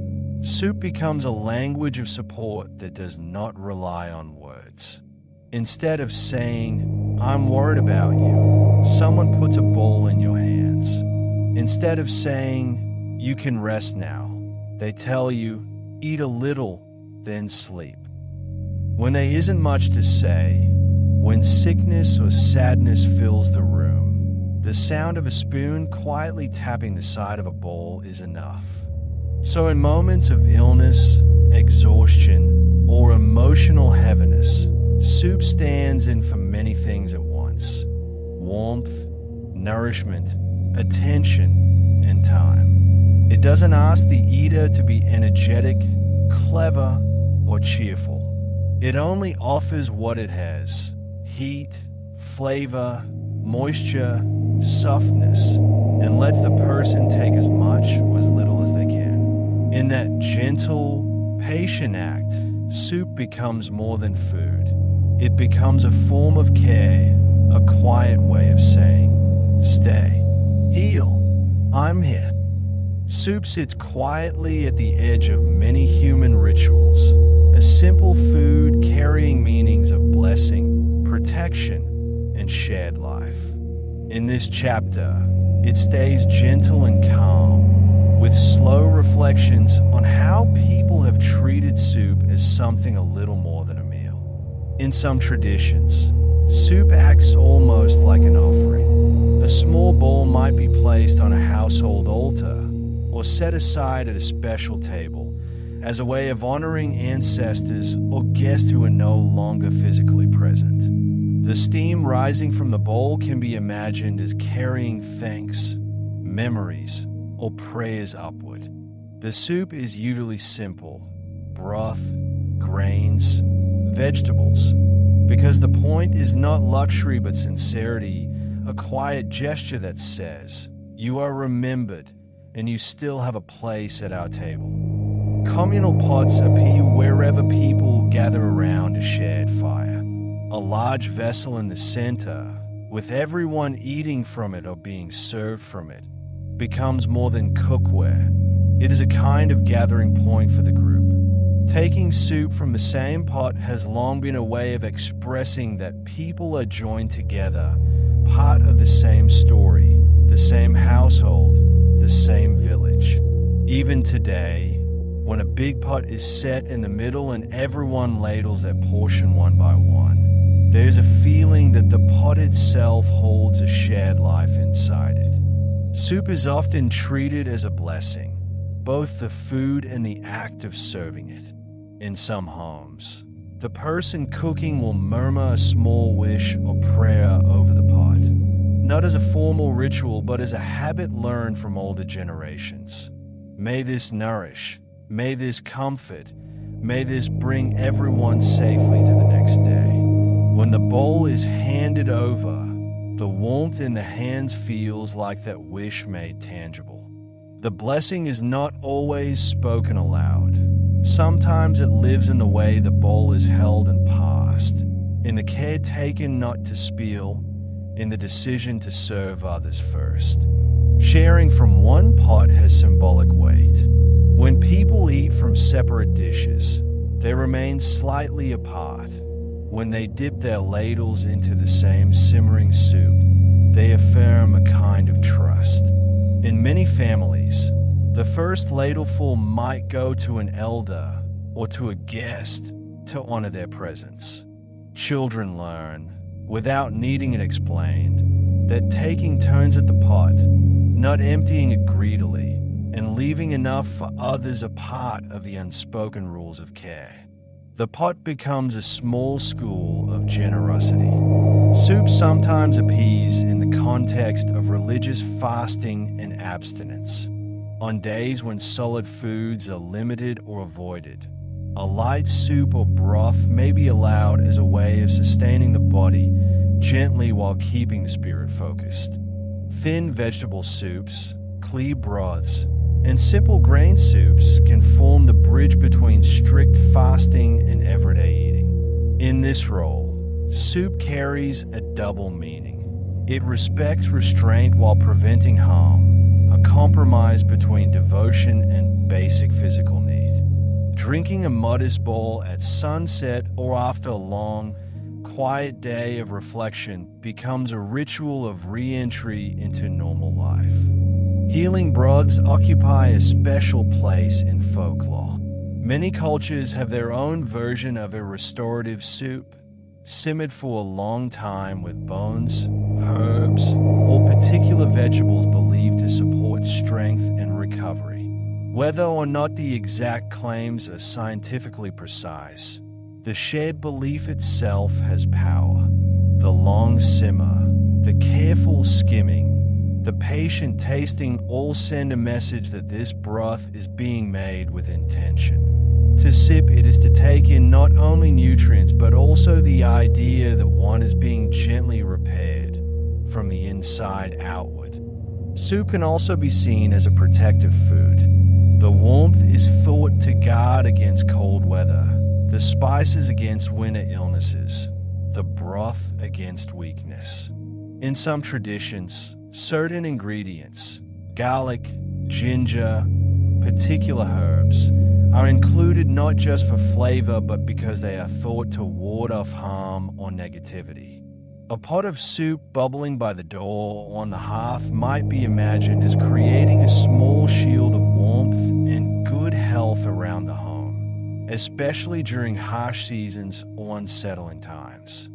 soup becomes a language of support that does not rely on words. Instead of saying, "I'm worried about you," someone puts a bowl in your hands. Instead of saying, "You can rest now," they tell you, "Eat a little, then sleep." When there isn't much to say, when sickness or sadness fills the room, the sound of a spoon quietly tapping the side of a bowl is enough. So in moments of illness, exhaustion, or emotional heaviness, soup stands in for many things at once: warmth, nourishment, attention, and time. It doesn't ask the eater to be energetic, clever, or cheerful. It only offers what it has: heat, flavor, moisture, softness, and lets the person take as much or as little as they can. In that gentle, patient act, soup becomes more than food. It becomes a form of care, a quiet way of saying, "Stay, heal, I'm here." Soup sits quietly at the edge of many human rituals, a simple food carrying meanings of blessing, protection, and shared life. In this chapter, it stays gentle and calm, with slow reflections on how people have treated soup as something a little more than a meal. In some traditions, soup acts almost like an offering. A small bowl might be placed on a household altar or set aside at a special table as a way of honoring ancestors or guests who are no longer physically present. The steam rising from the bowl can be imagined as carrying thanks, memories, or prayers upward. The soup is usually simple: broth, grains, vegetables, because the point is not luxury but sincerity, a quiet gesture that says, "You are remembered and you still have a place at our table." Communal pots appear wherever people gather around a shared fire. A large vessel in the center, with everyone eating from it or being served from it, becomes more than cookware. It is a kind of gathering point for the group. Taking soup from the same pot has long been a way of expressing that people are joined together, part of the same story, the same household, the same village. Even today, when a big pot is set in the middle and everyone ladles their portion one by one, there's a feeling that the pot itself holds a shared life inside it. Soup is often treated as a blessing, both the food and the act of serving it. In some homes, the person cooking will murmur a small wish or prayer over the pot, not as a formal ritual but as a habit learned from older generations. May this nourish, may this comfort, may this bring everyone safely to the next day. When the bowl is handed over, the warmth in the hands feels like that wish made tangible. The blessing is not always spoken aloud. Sometimes it lives in the way the bowl is held and passed, in the care taken not to spill, in the decision to serve others first. Sharing from one pot has symbolic weight. When people eat from separate dishes, they remain slightly apart. When they dip their ladles into the same simmering soup, they affirm a kind of trust. In many families, the first ladleful might go to an elder or to a guest to honor their presence. Children learn, without needing it explained, that taking turns at the pot, not emptying it greedily, and leaving enough for others are part of the unspoken rules of care. The pot becomes a small school of generosity. Soup sometimes appears in the context of religious fasting and abstinence. On days when solid foods are limited or avoided, a light soup or broth may be allowed as a way of sustaining the body gently while keeping the spirit focused. Thin vegetable soups, clear broths, and simple grain soups can form the bridge between strict fasting and everyday eating. In this role, soup carries a double meaning. It respects restraint while preventing harm, a compromise between devotion and basic physical need. Drinking a modest bowl at sunset or after a long, quiet day of reflection becomes a ritual of re-entry into normal life. Healing broths occupy a special place in folklore. Many cultures have their own version of a restorative soup, simmered for a long time with bones, herbs, or particular vegetables believed to support strength and recovery. Whether or not the exact claims are scientifically precise, the shared belief itself has power. The long simmer, the careful skimming, the patient tasting all send a message that this broth is being made with intention. To sip, it is to take in not only nutrients but also the idea that one is being gently repaired from the inside outward. Soup can also be seen as a protective food. The warmth is thought to guard against cold weather, the spices against winter illnesses, the broth against weakness. In some traditions, certain ingredients, garlic, ginger, particular herbs, are included not just for flavor but because they are thought to ward off harm or negativity. A pot of soup bubbling by the door or on the hearth might be imagined as creating a small shield of warmth and good health around the home, especially during harsh seasons or unsettling times.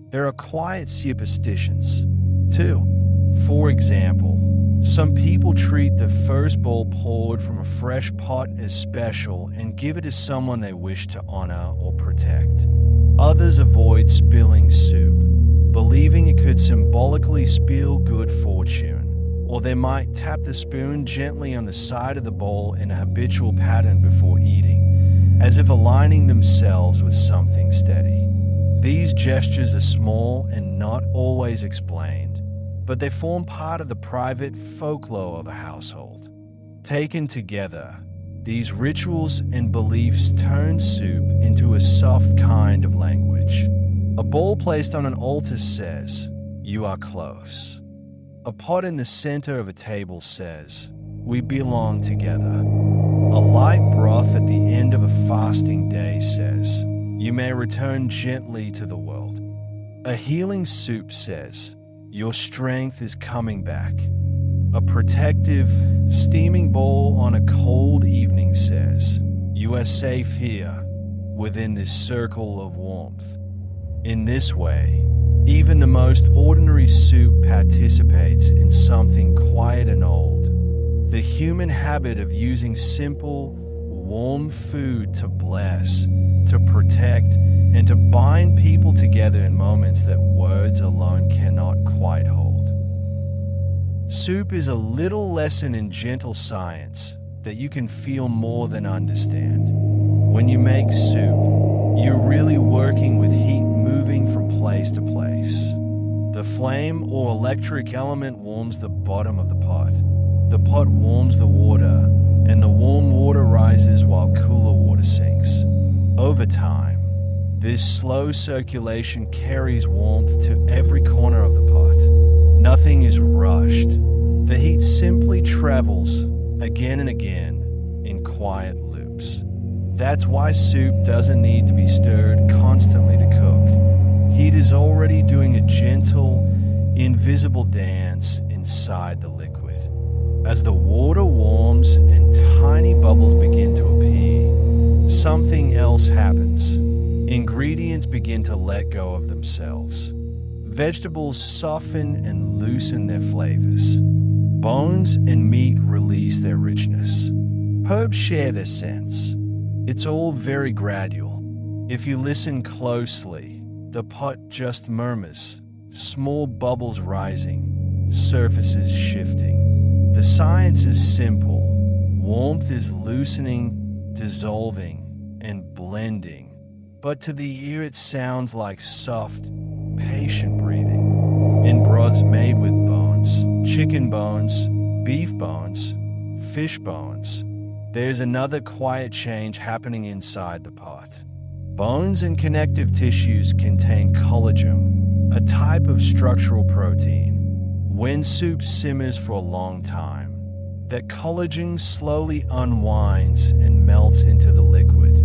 There are quiet superstitions, too. For example, some people treat the first bowl poured from a fresh pot as special and give it to someone they wish to honor or protect. Others avoid spilling soup, believing it could symbolically spell good fortune, or they might tap the spoon gently on the side of the bowl in a habitual pattern before eating, as if aligning themselves with something steady. These gestures are small and not always explained, but they form part of the private folklore of a household. Taken together, these rituals and beliefs turn soup into a soft kind of language. A bowl placed on an altar says, "You are close." A pot in the center of a table says, "We belong together." A light broth at the end of a fasting day says, "You may return gently to the world." A healing soup says, "Your strength is coming back." A protective, steaming bowl on a cold evening says, "You are safe here, within this circle of warmth." In this way, even the most ordinary soup participates in something quiet and old, the human habit of using simple, warm food to bless, to protect, and to bind people together in moments that words alone cannot quite hold. Soup is a little lesson in gentle science that you can feel more than understand. When you make soup, you're really working with heat moving from place to place. The flame or electric element warms the bottom of the pot. The pot warms the water, and the warm water rises while cooler water sinks. Over time, this slow circulation carries warmth to every corner of the pot. Nothing is rushed. The heat simply travels again and again in quiet loops. That's why soup doesn't need to be stirred constantly to cook. Heat is already doing a gentle, invisible dance inside the liquid. As the water warms and tiny bubbles begin to appear, something else happens. Ingredients begin to let go of themselves. Vegetables soften and loosen their flavors. Bones and meat release their richness. Herbs share their scents. It's all very gradual. If you listen closely, the pot just murmurs, small bubbles rising, surfaces shifting. The science is simple. Warmth is loosening, dissolving, and blending. But to the ear it sounds like soft, patient breathing. In broths made with bones, chicken bones, beef bones, fish bones, there's another quiet change happening inside the pot. Bones and connective tissues contain collagen, a type of structural protein. When soup simmers for a long time, that collagen slowly unwinds and melts into the liquid,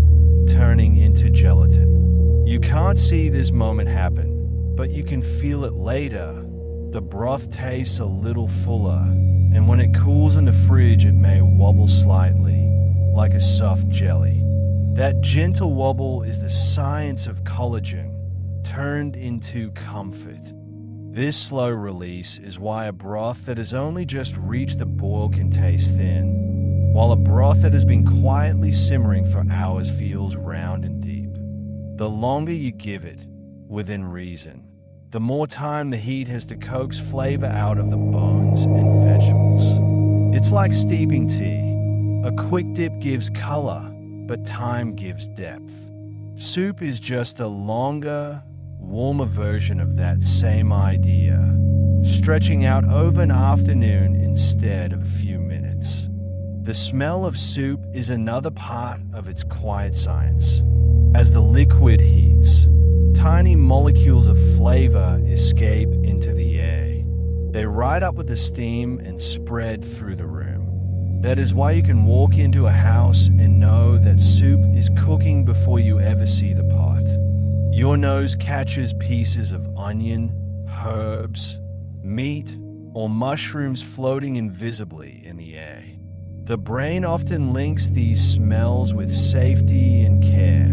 turning into gelatin. You can't see this moment happen, but you can feel it later. The broth tastes a little fuller, and when it cools in the fridge, it may wobble slightly, like a soft jelly. That gentle wobble is the science of collagen turned into comfort. This slow release is why a broth that has only just reached the boil can taste thin, while a broth that has been quietly simmering for hours feels round and deep. The longer you give it, within reason, the more time the heat has to coax flavor out of the bones and vegetables. It's like steeping tea. A quick dip gives color, but time gives depth. Soup is just a longer, warmer version of that same idea, stretching out over an afternoon instead of a few minutes. The smell of soup is another part of its quiet science. As the liquid heats, tiny molecules of flavor escape into the air. They ride up with the steam and spread through the room. That is why you can walk into a house and know that soup is cooking before you ever see the pot. Your nose catches pieces of onion, herbs, meat, or mushrooms floating invisibly in the air. The brain often links these smells with safety and care,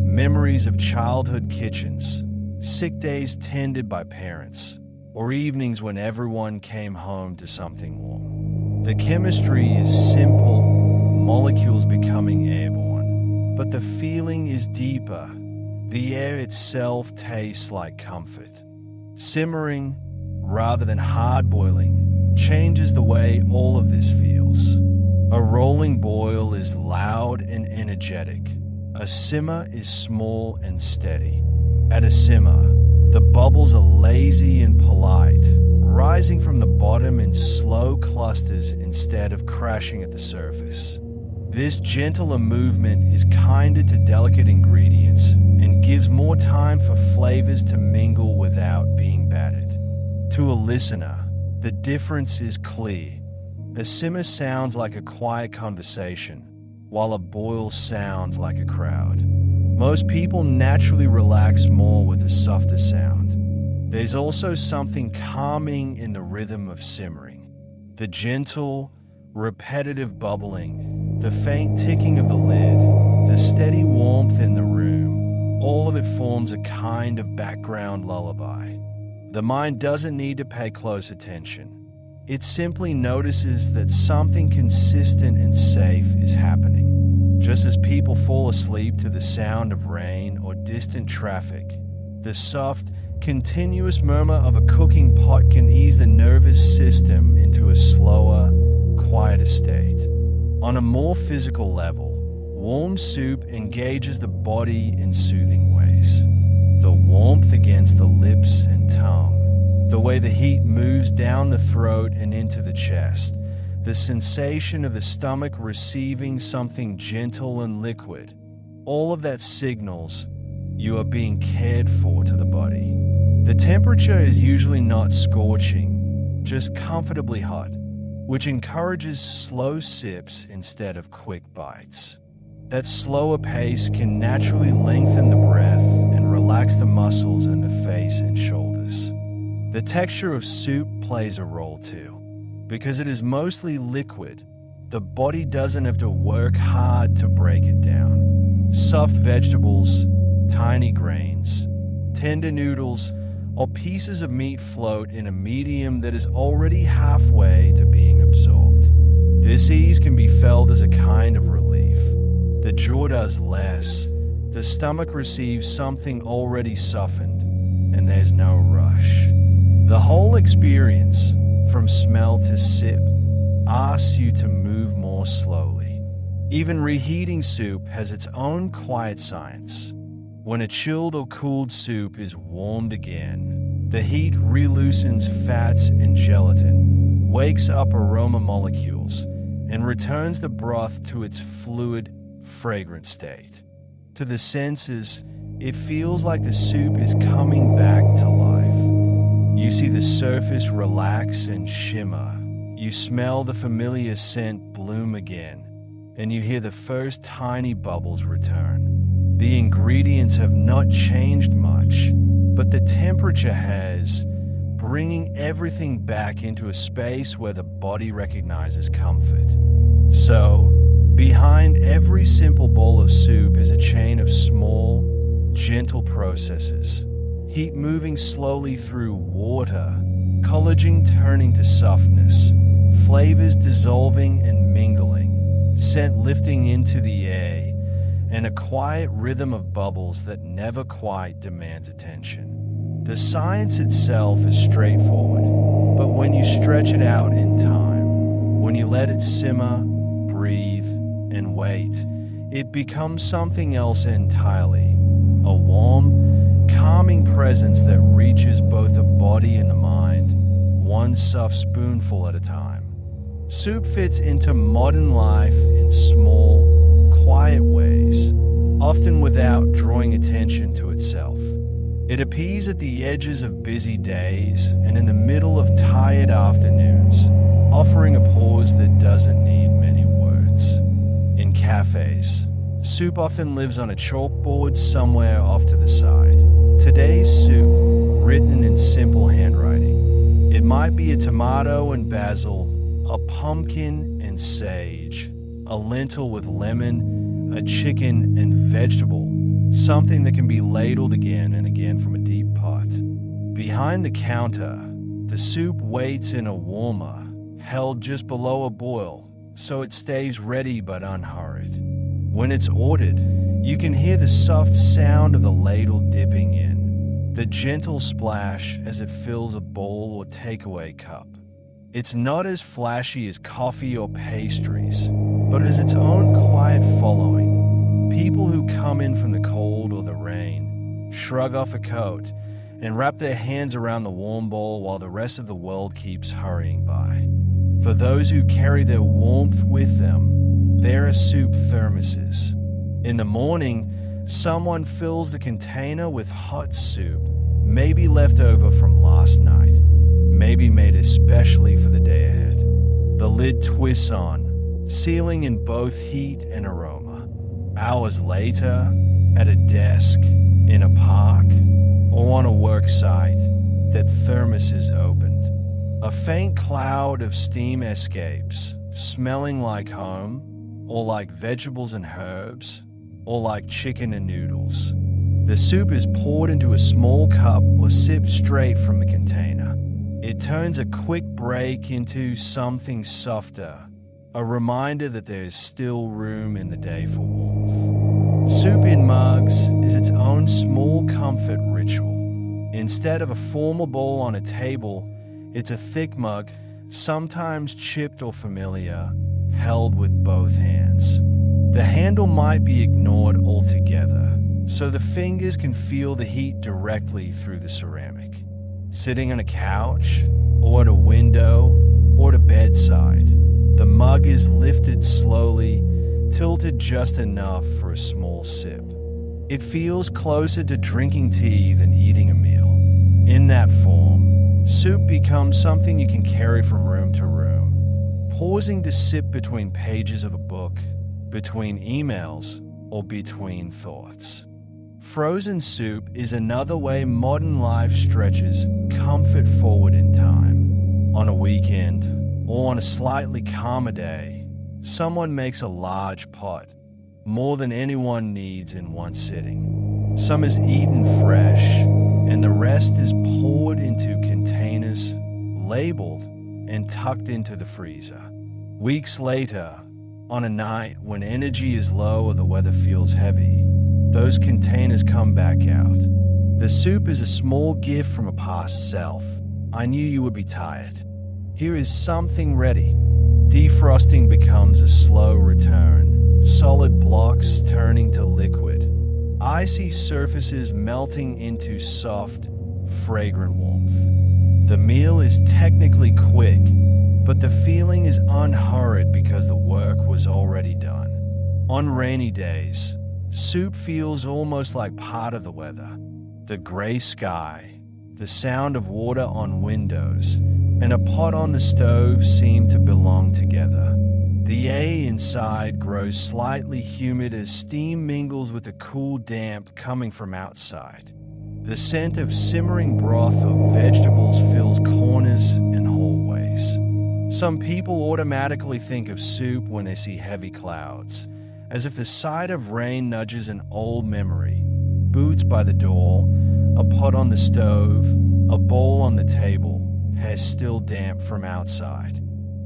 memories of childhood kitchens, sick days tended by parents, or evenings when everyone came home to something warm. The chemistry is simple, molecules becoming airborne, but the feeling is deeper. The air itself tastes like comfort. Simmering, rather than hard boiling, changes the way all of this feels. A rolling boil is loud and energetic. A simmer is small and steady. At a simmer, the bubbles are lazy and polite, rising from the bottom in slow clusters instead of crashing at the surface. This gentler movement is kinder to delicate ingredients and gives more time for flavors to mingle without being battered. To a listener, the difference is clear. A simmer sounds like a quiet conversation, while a boil sounds like a crowd. Most people naturally relax more with a softer sound. There's also something calming in the rhythm of simmering. The gentle, repetitive bubbling, the faint ticking of the lid, the steady warmth in the room, all of it forms a kind of background lullaby. The mind doesn't need to pay close attention. It simply notices that something consistent and safe is happening. Just as people fall asleep to the sound of rain or distant traffic, the soft, continuous murmur of a cooking pot can ease the nervous system into a slower, quieter state. On a more physical level, warm soup engages the body in soothing ways. The warmth against the lips and tongue, the way the heat moves down the throat and into the chest, the sensation of the stomach receiving something gentle and liquid, all of that signals you are being cared for to the body. The temperature is usually not scorching, just comfortably hot, which encourages slow sips instead of quick bites. That slower pace can naturally lengthen the breath and relax the muscles in the face and shoulders. The texture of soup plays a role too. Because it is mostly liquid, the body doesn't have to work hard to break it down. Soft vegetables, tiny grains, tender noodles, or pieces of meat float in a medium that is already halfway to being absorbed. This ease can be felt as a kind of relief. The jaw does less, the stomach receives something already softened, and there's no rush. The whole experience, from smell to sip, asks you to move more slowly. Even reheating soup has its own quiet science. When a chilled or cooled soup is warmed again, the heat reloosens fats and gelatin, wakes up aroma molecules, and returns the broth to its fluid, fragrant state. To the senses, it feels like the soup is coming back to life. You see the surface relax and shimmer. You smell the familiar scent bloom again, and you hear the first tiny bubbles return. The ingredients have not changed much, but the temperature has, bringing everything back into a space where the body recognizes comfort. So, behind every simple bowl of soup is a chain of small, gentle processes. Heat moving slowly through water, collagen turning to softness, flavors dissolving and mingling, scent lifting into the air, and a quiet rhythm of bubbles that never quite demands attention. The science itself is straightforward, but when you stretch it out in time, when you let it simmer, breathe, and wait, it becomes something else entirely. A warm, calming presence that reaches both the body and the mind, one soft spoonful at a time. Soup fits into modern life in small, quiet ways, often without drawing attention to itself. It appears at the edges of busy days and in the middle of tired afternoons, offering a pause that doesn't need many words. In cafes, soup often lives on a chalkboard somewhere off to the side. Today's soup, written in simple handwriting. It might be a tomato and basil, a pumpkin and sage, a lentil with lemon, a chicken and vegetable, something that can be ladled again and again from a deep pot. Behind the counter, the soup waits in a warmer, held just below a boil, so it stays ready but unhurried. When it's ordered, you can hear the soft sound of the ladle dipping in, the gentle splash as it fills a bowl or takeaway cup. It's not as flashy as coffee or pastries, but has its own quiet following. People who come in from the cold or the rain, shrug off a coat, and wrap their hands around the warm bowl while the rest of the world keeps hurrying by. For those who carry their warmth with them, there are soup thermoses. In the morning, someone fills the container with hot soup, maybe left over from last night, maybe made especially for the day ahead. The lid twists on, sealing in both heat and aroma. Hours later, at a desk, in a park, or on a work site, that thermos is opened. A faint cloud of steam escapes, smelling like home, or like vegetables and herbs, or like chicken and noodles. The soup is poured into a small cup or sipped straight from the container. It turns a quick break into something softer, a reminder that there is still room in the day for warmth. Soup in mugs is its own small comfort ritual. Instead of a formal bowl on a table, it's a thick mug, sometimes chipped or familiar, held with both hands. The handle might be ignored altogether, so the fingers can feel the heat directly through the ceramic. Sitting on a couch, or at a window, or at a bedside, the mug is lifted slowly, tilted just enough for a small sip. It feels closer to drinking tea than eating a meal. In that form, soup becomes something you can carry from room to room, pausing to sip between pages of a book, between emails, or between thoughts. Frozen soup is another way modern life stretches comfort forward in time. On a weekend, or on a slightly calmer day, someone makes a large pot, more than anyone needs in one sitting. Some is eaten fresh, and the rest is poured into containers, labeled, and tucked into the freezer. Weeks later, on a night when energy is low or the weather feels heavy, those containers come back out. The soup is a small gift from a past self. I knew you would be tired. Here is something ready. Defrosting becomes a slow return, solid blocks turning to liquid, icy surfaces melting into soft, fragrant warmth. The meal is technically quick, but the feeling is unhurried because the work was already done. On rainy days, soup feels almost like part of the weather. The gray sky, the sound of water on windows, and a pot on the stove seem to belong together. The air inside grows slightly humid as steam mingles with the cool damp coming from outside. The scent of simmering broth of vegetables fills corners and hallways. Some people automatically think of soup when they see heavy clouds, as if the sight of rain nudges an old memory. Boots by the door, a pot on the stove, a bowl on the table, hair still damp from outside.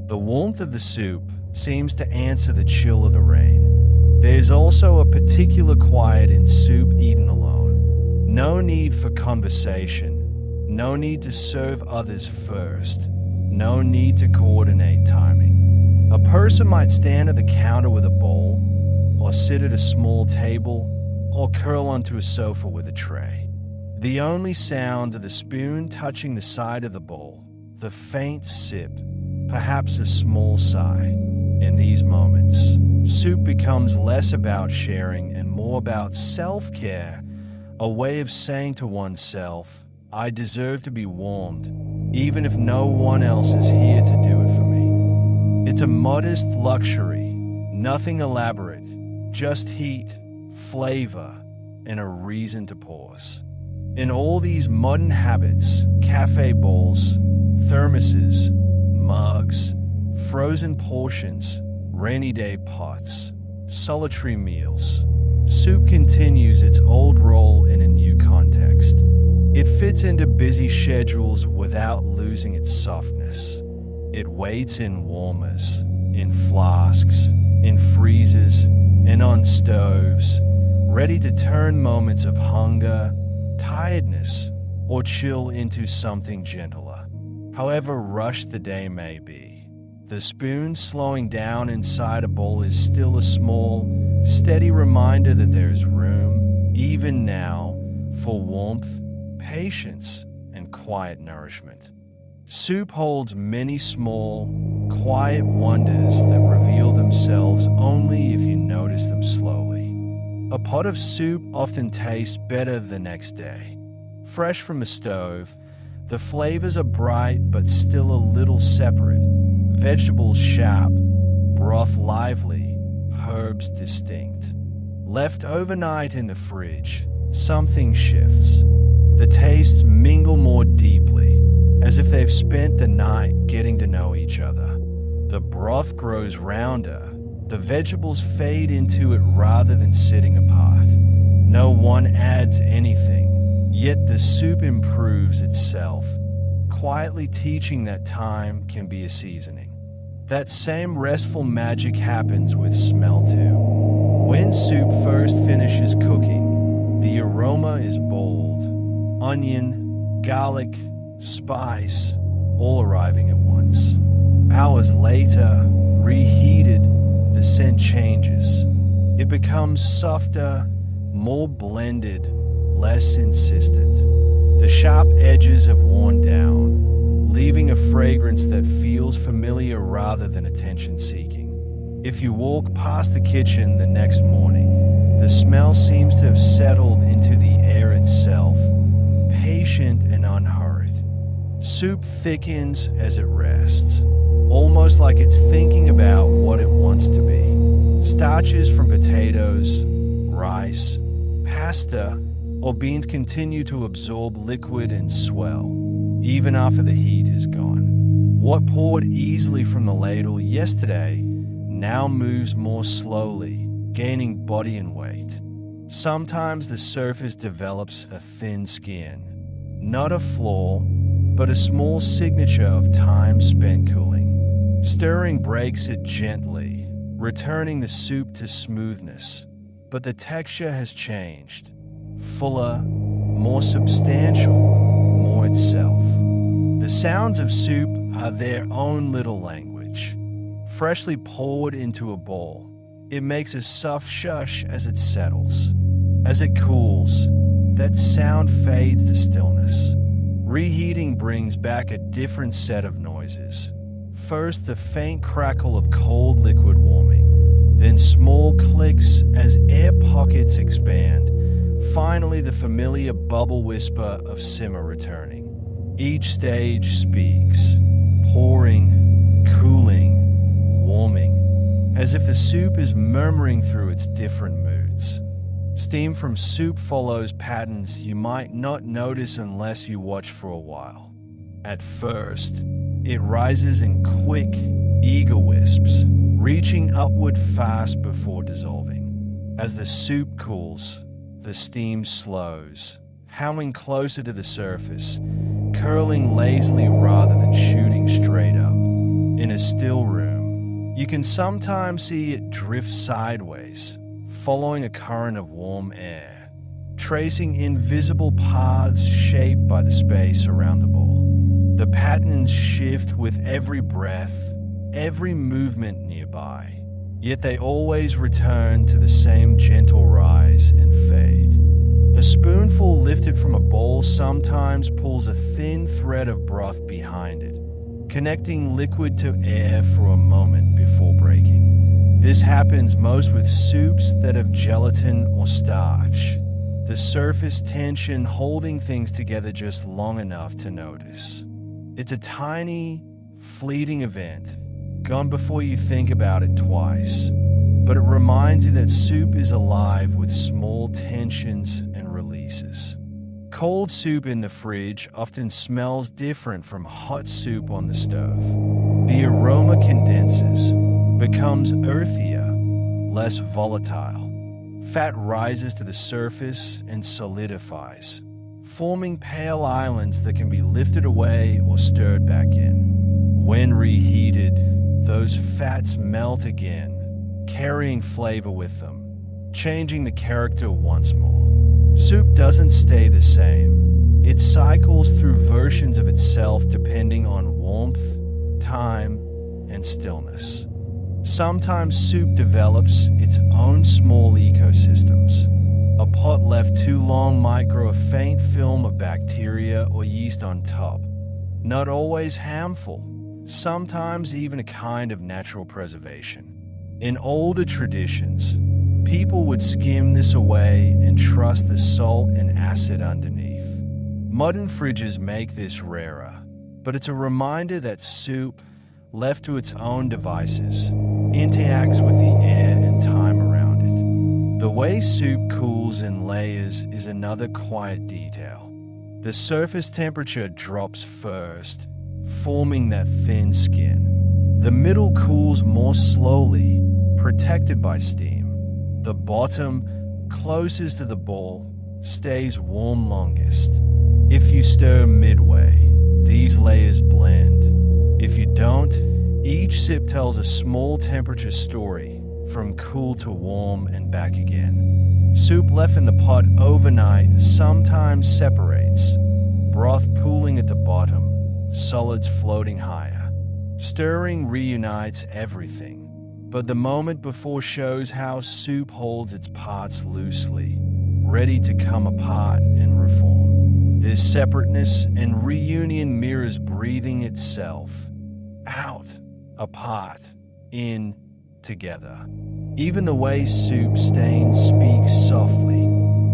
The warmth of the soup seems to answer the chill of the rain. There's also a particular quiet in soup eaten alone. No need for conversation, no need to serve others first, no need to coordinate timing. A person might stand at the counter with a bowl, or sit at a small table, or curl onto a sofa with a tray. The only sound of the spoon touching the side of the bowl, the faint sip, perhaps a small sigh. In these moments, soup becomes less about sharing and more about self-care, a way of saying to oneself, I deserve to be warmed, even if no one else is here to do it for me. It's a modest luxury, nothing elaborate, just heat, flavor, and a reason to pause. In all these modern habits, cafe bowls, thermoses, mugs, frozen portions, rainy day pots, solitary meals, soup continues its old role in a new context. It fits into busy schedules without losing its softness. It waits in warmers, in flasks, in freezers, and on stoves, ready to turn moments of hunger, tiredness, or chill into something gentler. However rushed the day may be, the spoon slowing down inside a bowl is still a small, steady reminder that there is room, even now, for warmth, patience, and quiet nourishment. Soup holds many small, quiet wonders that reveal themselves only if you notice them slowly. A pot of soup often tastes better the next day. Fresh from a stove, the flavors are bright but still a little separate. Vegetables sharp, broth lively, herbs distinct. Left overnight in the fridge, something shifts. The tastes mingle more deeply, as if they've spent the night getting to know each other. The broth grows rounder, the vegetables fade into it rather than sitting apart. No one adds anything, yet the soup improves itself, quietly teaching that time can be a seasoning. That same restful magic happens with smell too. When soup first finishes cooking, the aroma is bold. Onion, garlic, spice, all arriving at once. Hours later, reheated, the scent changes. It becomes softer, more blended, less insistent. The sharp edges have worn down, leaving a fragrance that feels familiar rather than attention-seeking. If you walk past the kitchen the next morning, the smell seems to have settled into the air itself, patient and unhurried. Soup thickens as it rests, almost like it's thinking about what it wants to be. Starches from potatoes, rice, pasta, or beans continue to absorb liquid and swell, even after the heat is gone. What poured easily from the ladle yesterday now moves more slowly, gaining body and weight. Sometimes the surface develops a thin skin, not a flaw, but a small signature of time spent cooling. Stirring breaks it gently, returning the soup to smoothness, but the texture has changed. Fuller, more substantial, more itself. The sounds of soup are their own little language. Freshly poured into a bowl, it makes a soft shush as it settles. As it cools, that sound fades to stillness. Reheating brings back a different set of noises. First, the faint crackle of cold liquid warming, then small clicks as air pockets expand. Finally, the familiar bubble whisper of simmer returning. Each stage speaks, pouring, cooling, warming, as if the soup is murmuring through its different moods. Steam from soup follows patterns you might not notice unless you watch for a while. At first, it rises in quick, eager wisps, reaching upward fast before dissolving. As the soup cools, the steam slows, howling closer to the surface, curling lazily rather than shooting straight up. In a still room, you can sometimes see it drift sideways, following a current of warm air, tracing invisible paths shaped by the space around the bowl. The patterns shift with every breath, every movement nearby, yet they always return to the same gentle rise and fade. A spoonful lifted from a bowl sometimes pulls a thin thread of broth behind it, connecting liquid to air for a moment before breaking. This happens most with soups that have gelatin or starch, the surface tension holding things together just long enough to notice. It's a tiny, fleeting event, gone before you think about it twice, but it reminds you that soup is alive with small tensions and releases. Cold soup in the fridge often smells different from hot soup on the stove. The aroma condenses, becomes earthier, less volatile. Fat rises to the surface and solidifies, forming pale islands that can be lifted away or stirred back in. When reheated, those fats melt again, carrying flavor with them, changing the character once more. Soup doesn't stay the same. It cycles through versions of itself depending on warmth, time, and stillness. Sometimes soup develops its own small ecosystems. A pot left too long might grow a faint film of bacteria or yeast on top. Not always harmful, sometimes even a kind of natural preservation. In older traditions, people would skim this away and trust the salt and acid underneath. Modern fridges make this rarer, but it's a reminder that soup, left to its own devices, interacts with the air and time around it. The way soup cools in layers is another quiet detail. The surface temperature drops first, forming that thin skin. The middle cools more slowly, protected by steam. The bottom, closest to the bowl, stays warm longest. If you stir midway, these layers blend. If you don't, each sip tells a small temperature story, from cool to warm and back again. Soup left in the pot overnight sometimes separates, broth pooling at the bottom, solids floating higher. Stirring reunites everything, but the moment before shows how soup holds its parts loosely, ready to come apart and reform. This separateness and reunion mirrors breathing itself. Out, apart, in, together. Even the way soup stains speaks softly.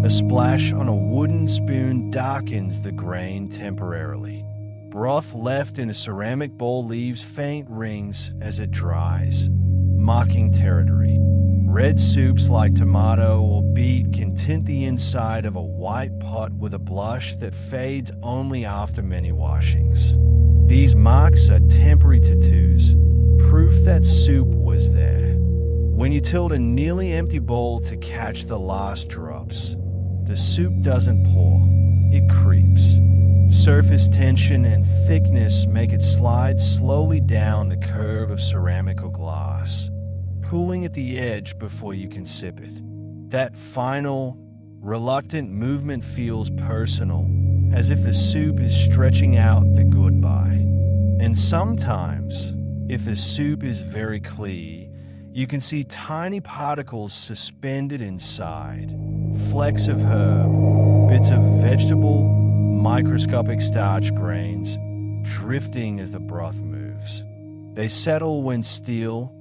A splash on a wooden spoon darkens the grain temporarily. Broth left in a ceramic bowl leaves faint rings as it dries, marking territory. Red soups like tomato or beet can tint the inside of a white pot with a blush that fades only after many washings. These marks are temporary tattoos, proof that soup was there. When you tilt a nearly empty bowl to catch the last drops, the soup doesn't pour, it creeps. Surface tension and thickness make it slide slowly down the curve of ceramic or glass, cooling at the edge before you can sip it. That final, reluctant movement feels personal, as if the soup is stretching out the goodbye. And sometimes, if the soup is very clear, you can see tiny particles suspended inside, flecks of herb, bits of vegetable, microscopic starch grains, drifting as the broth moves. They settle when still,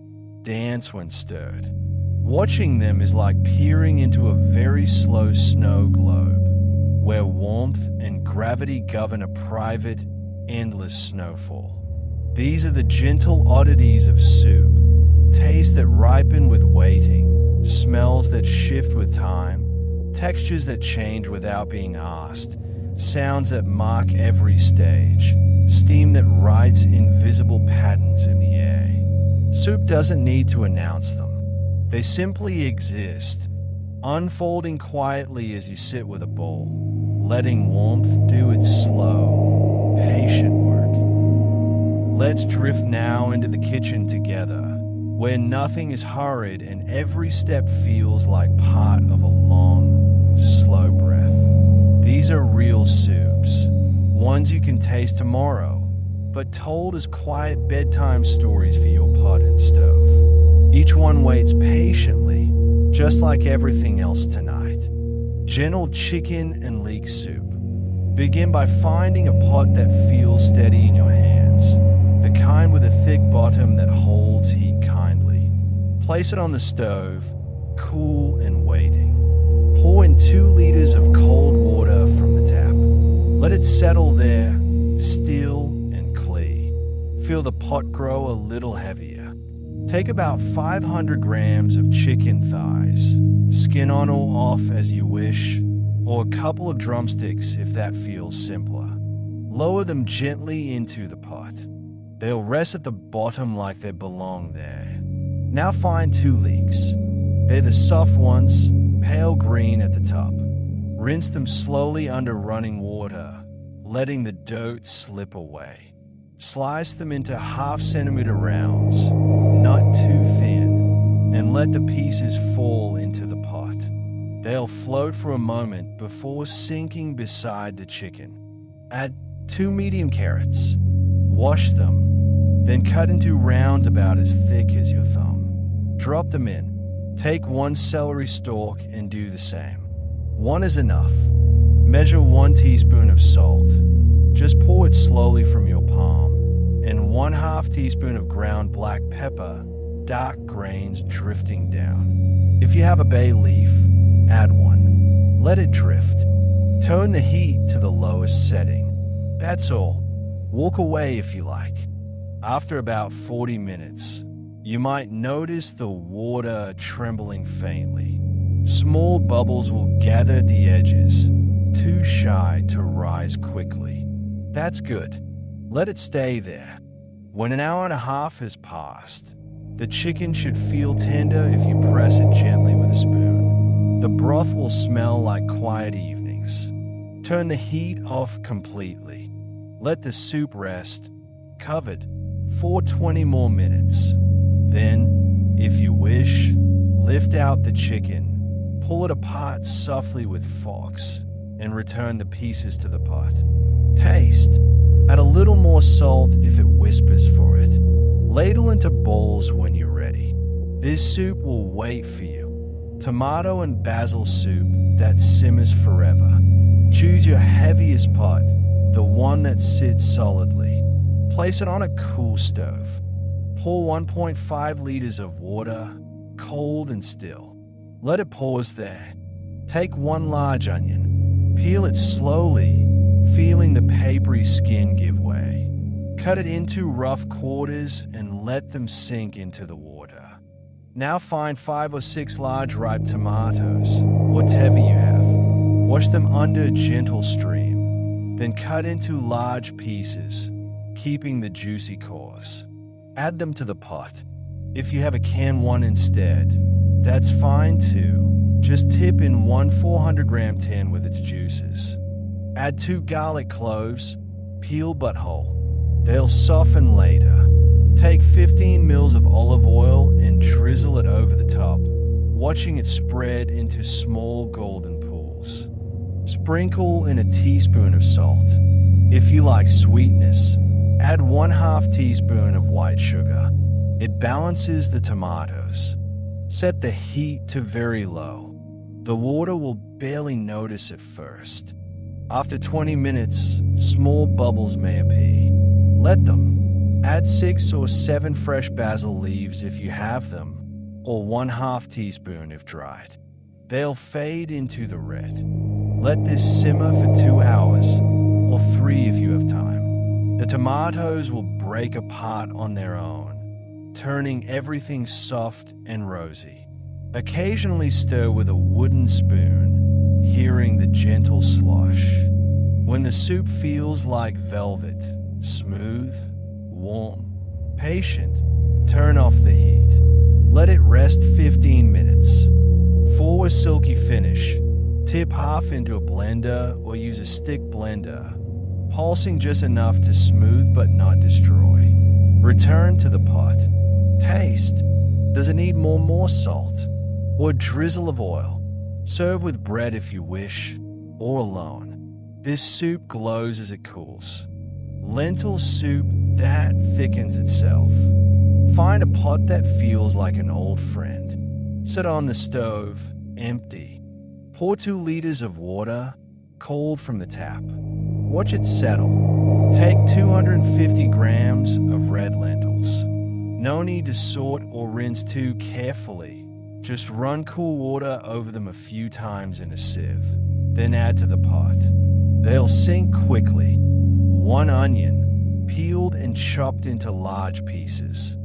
dance when stirred. Watching them is like peering into a very slow snow globe, where warmth and gravity govern a private, endless snowfall. These are the gentle oddities of soup, Tastes that ripen with waiting, smells that shift with time, textures that change without being asked, sounds that mark every stage, steam that writes invisible patterns in the air. Soup doesn't need to announce them. They simply exist, unfolding quietly as you sit with a bowl, letting warmth do its slow, patient work. Let's drift now into the kitchen together, where nothing is hurried and every step feels like part of a long, slow breath. These are real soups, ones you can taste tomorrow, but told as quiet bedtime stories for your pot and stove. Each one waits patiently, just like everything else tonight. Gentle chicken and leek soup. Begin by finding a pot that feels steady in your hands, the kind with a thick bottom that holds heat kindly. Place it on the stove, cool and waiting. Pour in 2 liters of cold water from the tap. Let it settle there, still and clear. Feel the pot grow a little heavier. Take about 500 grams of chicken thighs, skin on or off as you wish, or a couple of drumsticks if that feels simpler. Lower them gently into the pot. They'll rest at the bottom like they belong there. Now find 2 leeks. They're the soft ones, pale green at the top. Rinse them slowly under running water, letting the dirt slip away. Slice them into 1/2 centimeter rounds, not too thin, and let the pieces fall into the pot. They'll float for a moment before sinking beside the chicken. Add 2 medium carrots. Wash them, then cut into rounds about as thick as your thumb. Drop them in. Take 1 celery stalk and do the same. 1 is enough. Measure 1 teaspoon of salt. Just pour it slowly from your palm, and 1/2 teaspoon of ground black pepper, dark grains drifting down. If you have a bay leaf, add 1. Let it drift. Turn the heat to the lowest setting. That's all. Walk away if you like. After about 40 minutes, you might notice the water trembling faintly. Small bubbles will gather at the edges, too shy to rise quickly. That's good. Let it stay there. When 1.5 hours has passed, the chicken should feel tender if you press it gently with a spoon. The broth will smell like quiet evenings. Turn the heat off completely. Let the soup rest, covered, for 20 more minutes. Then, if you wish, lift out the chicken, pull it apart softly with forks, and return the pieces to the pot. Taste. Add a little more salt if it whispers for it. Ladle into bowls when you're ready. This soup will wait for you. Tomato and basil soup that simmers forever. Choose your heaviest pot, the one that sits solidly. Place it on a cool stove. Pour 1.5 liters of water, cold and still. Let it pause there. Take 1 large onion. Peel it slowly, feeling the papery skin give way. Cut it into rough quarters and let them sink into the water. Now find 5 or 6 large ripe tomatoes, whatever you have. Wash them under a gentle stream, then cut into large pieces, keeping the juicy cores. Add them to the pot. If you have a canned one instead, that's fine too. Just tip in 1 400-gram tin with its juices. Add 2 garlic cloves, peel but whole. They'll soften later. Take 15 mils of olive oil and drizzle it over the top, watching it spread into small golden pools. Sprinkle in a teaspoon of salt. If you like sweetness, add 1/2 teaspoon of white sugar. It balances the tomatoes. Set the heat to very low. The water will barely notice at first. After 20 minutes, small bubbles may appear. Let them. Add 6 or 7 fresh basil leaves if you have them, or 1/2 teaspoon if dried. They'll fade into the red. Let this simmer for 2 hours, or 3 if you have time. The tomatoes will break apart on their own. turning everything soft and rosy. Occasionally stir with a wooden spoon, hearing the gentle slosh. When the soup feels like velvet, smooth, warm, patient, turn off the heat. Let it rest 15 minutes. For a silky finish, tip half into a blender or use a stick blender, pulsing just enough to smooth but not destroy. Return to the pot. Taste. Does it need more salt? Or a drizzle of oil? Serve with bread if you wish, or alone. This soup glows as it cools. Lentil soup that thickens itself. Find a pot that feels like an old friend. Set on the stove, empty. Pour 2 liters of water, cold from the tap. Watch it settle. Take 250 grams of red lentils. No need to sort or rinse too carefully. Just run cool water over them a few times in a sieve. Then add to the pot. They'll sink quickly. 1 onion, peeled and chopped into large pieces.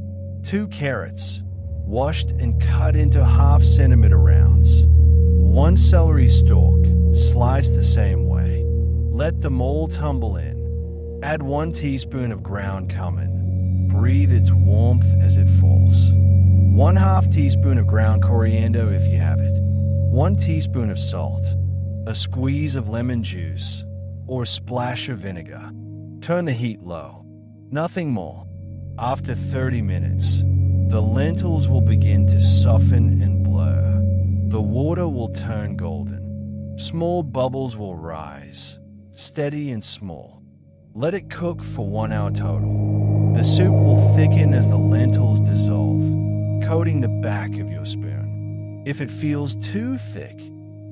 2 carrots, washed and cut into 1/2 centimeter rounds. 1 celery stalk, sliced the same way. Let them all tumble in. Add 1 teaspoon of ground cumin. Breathe its warmth as it falls. 1/2 teaspoon of ground coriander if you have it. 1 teaspoon of salt. A squeeze of lemon juice, or a splash of vinegar. Turn the heat low. Nothing more. After 30 minutes, the lentils will begin to soften and blur. The water will turn golden. Small bubbles will rise, steady and small. Let it cook for 1 hour total. The soup will thicken as the lentils dissolve, coating the back of your spoon. If it feels too thick,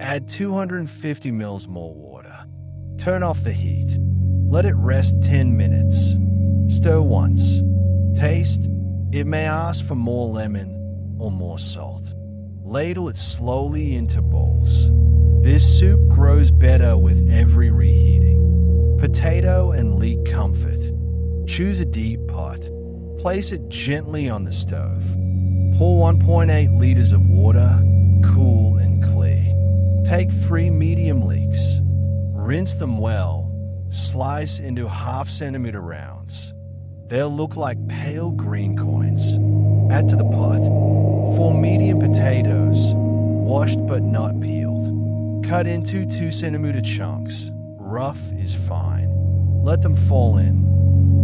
add 250 ml more water. Turn off the heat. Let it rest 10 minutes. Stir once. Taste. It may ask for more lemon or more salt. Ladle it slowly into bowls. This soup grows better with every reheating. Potato and leek comfort. Choose a deep pot. Place it gently on the stove. Pour 1.8 liters of water, cool and clear. Take 3 medium leeks. Rinse them well. Slice into 1/2 centimeter rounds. They'll look like pale green coins. Add to the pot 4 medium potatoes, washed but not peeled. Cut into 2 centimeter chunks. Rough is fine. Let them fall in.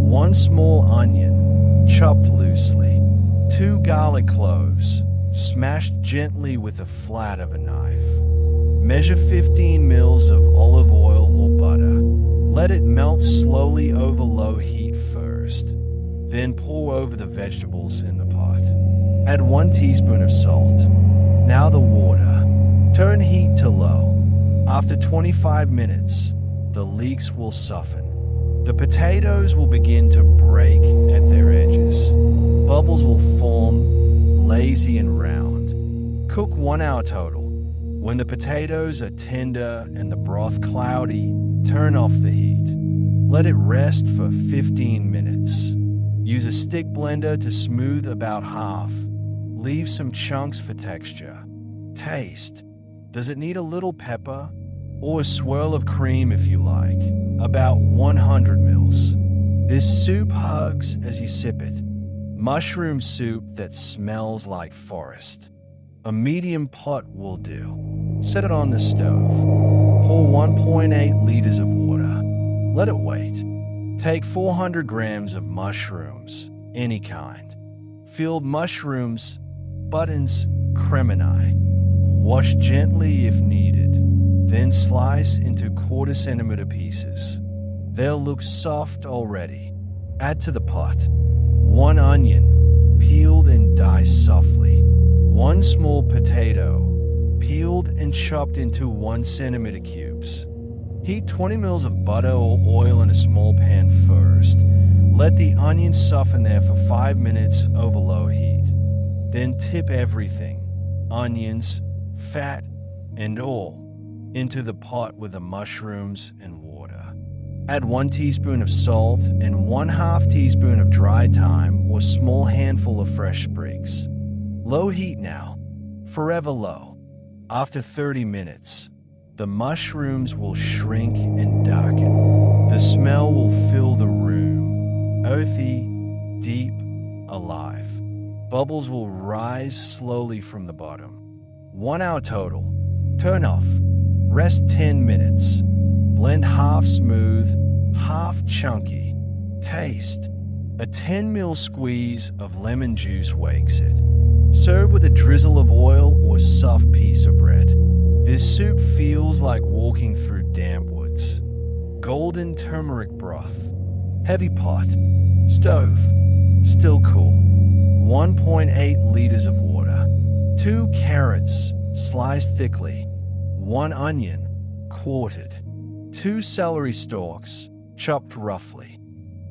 1 small onion, chopped loosely. 2 garlic cloves, smashed gently with the flat of a knife. Measure 15 ml of olive oil or butter. Let it melt slowly over low heat first. Then pour over the vegetables in the pot. Add 1 teaspoon of salt. Now the water. Turn heat to low. After 25 minutes, the leeks will soften. The potatoes will begin to break at their edges. Bubbles will form, lazy and round. Cook 1 hour total. When the potatoes are tender and the broth cloudy, turn off the heat. Let it rest for 15 minutes. Use a stick blender to smooth about half. Leave some chunks for texture. Taste. Does it need a little pepper? Or a swirl of cream if you like. About 100 ml. This soup hugs as you sip it. Mushroom soup that smells like forest. A medium pot will do. Set it on the stove. Pour 1.8 liters of water. Let it wait. Take 400 grams of mushrooms, any kind. Filled mushrooms, buttons, cremini. Wash gently if needed. Then slice into 1/4 centimeter pieces. They'll look soft already. Add to the pot 1 onion, peeled and diced softly. 1 small potato, peeled and chopped into 1 centimeter cubes. Heat 20 ml of butter or oil in a small pan first. Let the onions soften there for 5 minutes over low heat. Then tip everything, onions, fat, and all, into the pot with the mushrooms and water. Add 1 teaspoon of salt and 1/2 teaspoon of dry thyme or small handful of fresh sprigs. Low heat now, forever low. After 30 minutes, the mushrooms will shrink and darken. The smell will fill the room, earthy, deep, alive. Bubbles will rise slowly from the bottom. 1 hour total. Turn off. Rest 10 minutes. Blend half smooth, half chunky. Taste. A 10 ml squeeze of lemon juice wakes it. Serve with a drizzle of oil or soft piece of bread. This soup feels like walking through damp woods. Golden turmeric broth. Heavy pot. Stove. Still cool. 1.8 liters of water. 2 carrots, sliced thickly. 1 onion, quartered. 2 celery stalks, chopped roughly.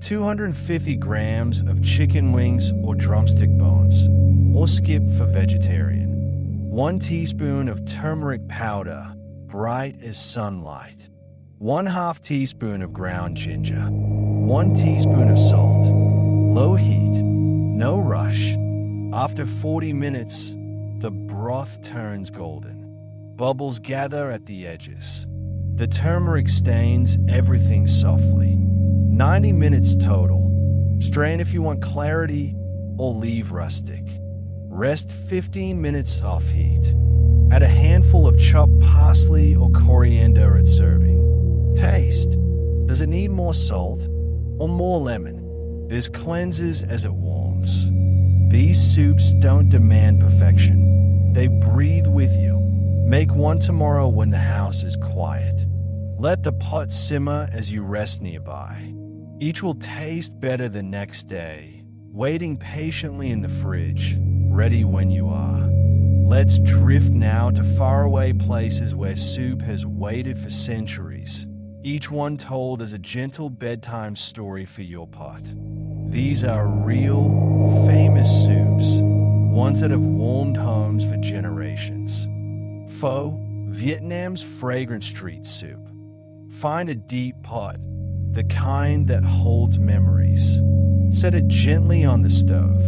250 grams of chicken wings or drumstick bones, or skip for vegetarian. 1 teaspoon of turmeric powder, bright as sunlight. 1/2 teaspoon of ground ginger. 1 teaspoon of salt. Low heat, no rush. After 40 minutes, the broth turns golden. Bubbles gather at the edges. The turmeric stains everything softly. 90 minutes total. Strain if you want clarity or leave rustic. Rest 15 minutes off heat. Add a handful of chopped parsley or coriander at serving. Taste. Does it need more salt or more lemon? This cleanses as it warms. These soups don't demand perfection. They breathe with you. Make one tomorrow when the house is quiet. Let the pot simmer as you rest nearby. Each will taste better the next day, waiting patiently in the fridge, ready when you are. Let's drift now to faraway places where soup has waited for centuries, each one told as a gentle bedtime story for your pot. These are real, famous soups, ones that have warmed homes for generations. Pho, Vietnam's fragrant street soup. Find a deep pot, the kind that holds memories. Set it gently on the stove.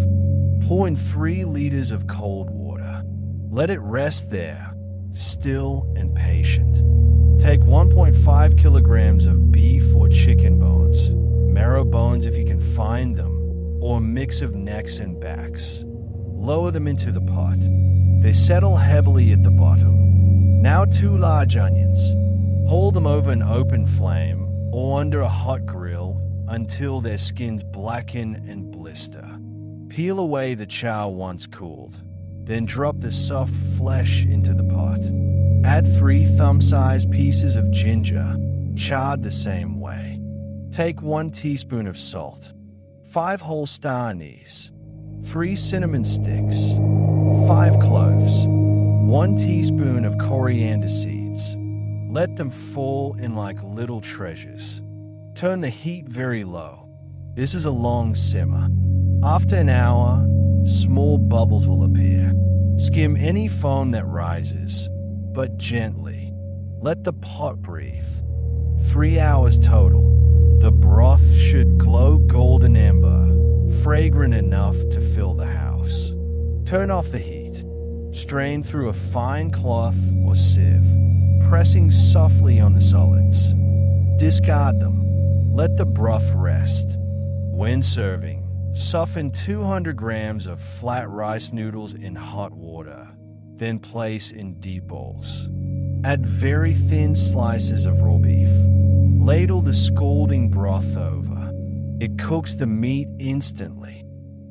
Pour in 3 liters of cold water. Let it rest there, still and patient. Take 1.5 kilograms of beef or chicken bones, marrow bones if you can find them, or a mix of necks and backs. Lower them into the pot. They settle heavily at the bottom. Now 2 large onions. Hold them over an open flame or under a hot grill until their skins blacken and blister. Peel away the char once cooled. Then drop the soft flesh into the pot. Add 3 thumb-sized pieces of ginger, charred the same way. Take 1 teaspoon of salt, 5 whole star anise, 3 cinnamon sticks, 5 cloves, 1 teaspoon of coriander seeds. Let them fall in like little treasures. Turn the heat very low. This is a long simmer. After an hour, small bubbles will appear. Skim any foam that rises, but gently. Let the pot breathe. 3 hours total. The broth should glow golden amber, fragrant enough to fill the house. Turn off the heat. Strain through a fine cloth or sieve, pressing softly on the solids. Discard them. Let the broth rest. When serving, soften 200 grams of flat rice noodles in hot water, then place in deep bowls. Add very thin slices of raw beef. Ladle the scalding broth over. It cooks the meat instantly.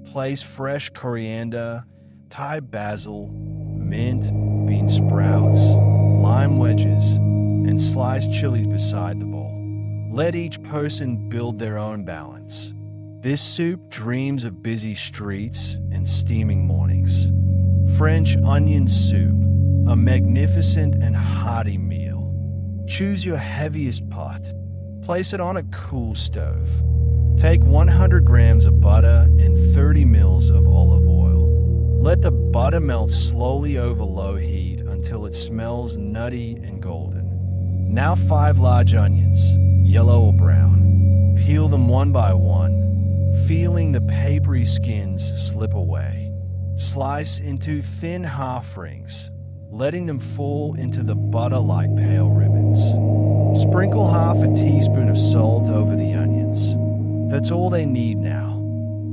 Place fresh coriander, Thai basil, mint, bean sprouts, lime wedges, and sliced chilies beside the bowl. Let each person build their own balance. This soup dreams of busy streets and steaming mornings. French onion soup, a magnificent and hearty meal. Choose your heaviest pot. Place it on a cool stove. Take 100 grams of butter and 30 mils of olive oil. Let the butter melt slowly over low heat until it smells nutty and golden. Now 5 large onions, yellow or brown. Peel them one by one, feeling the papery skins slip away. Slice into thin half rings, letting them fall into the butter-like pale ribbons. Sprinkle half a teaspoon of salt over the onions. That's all they need now.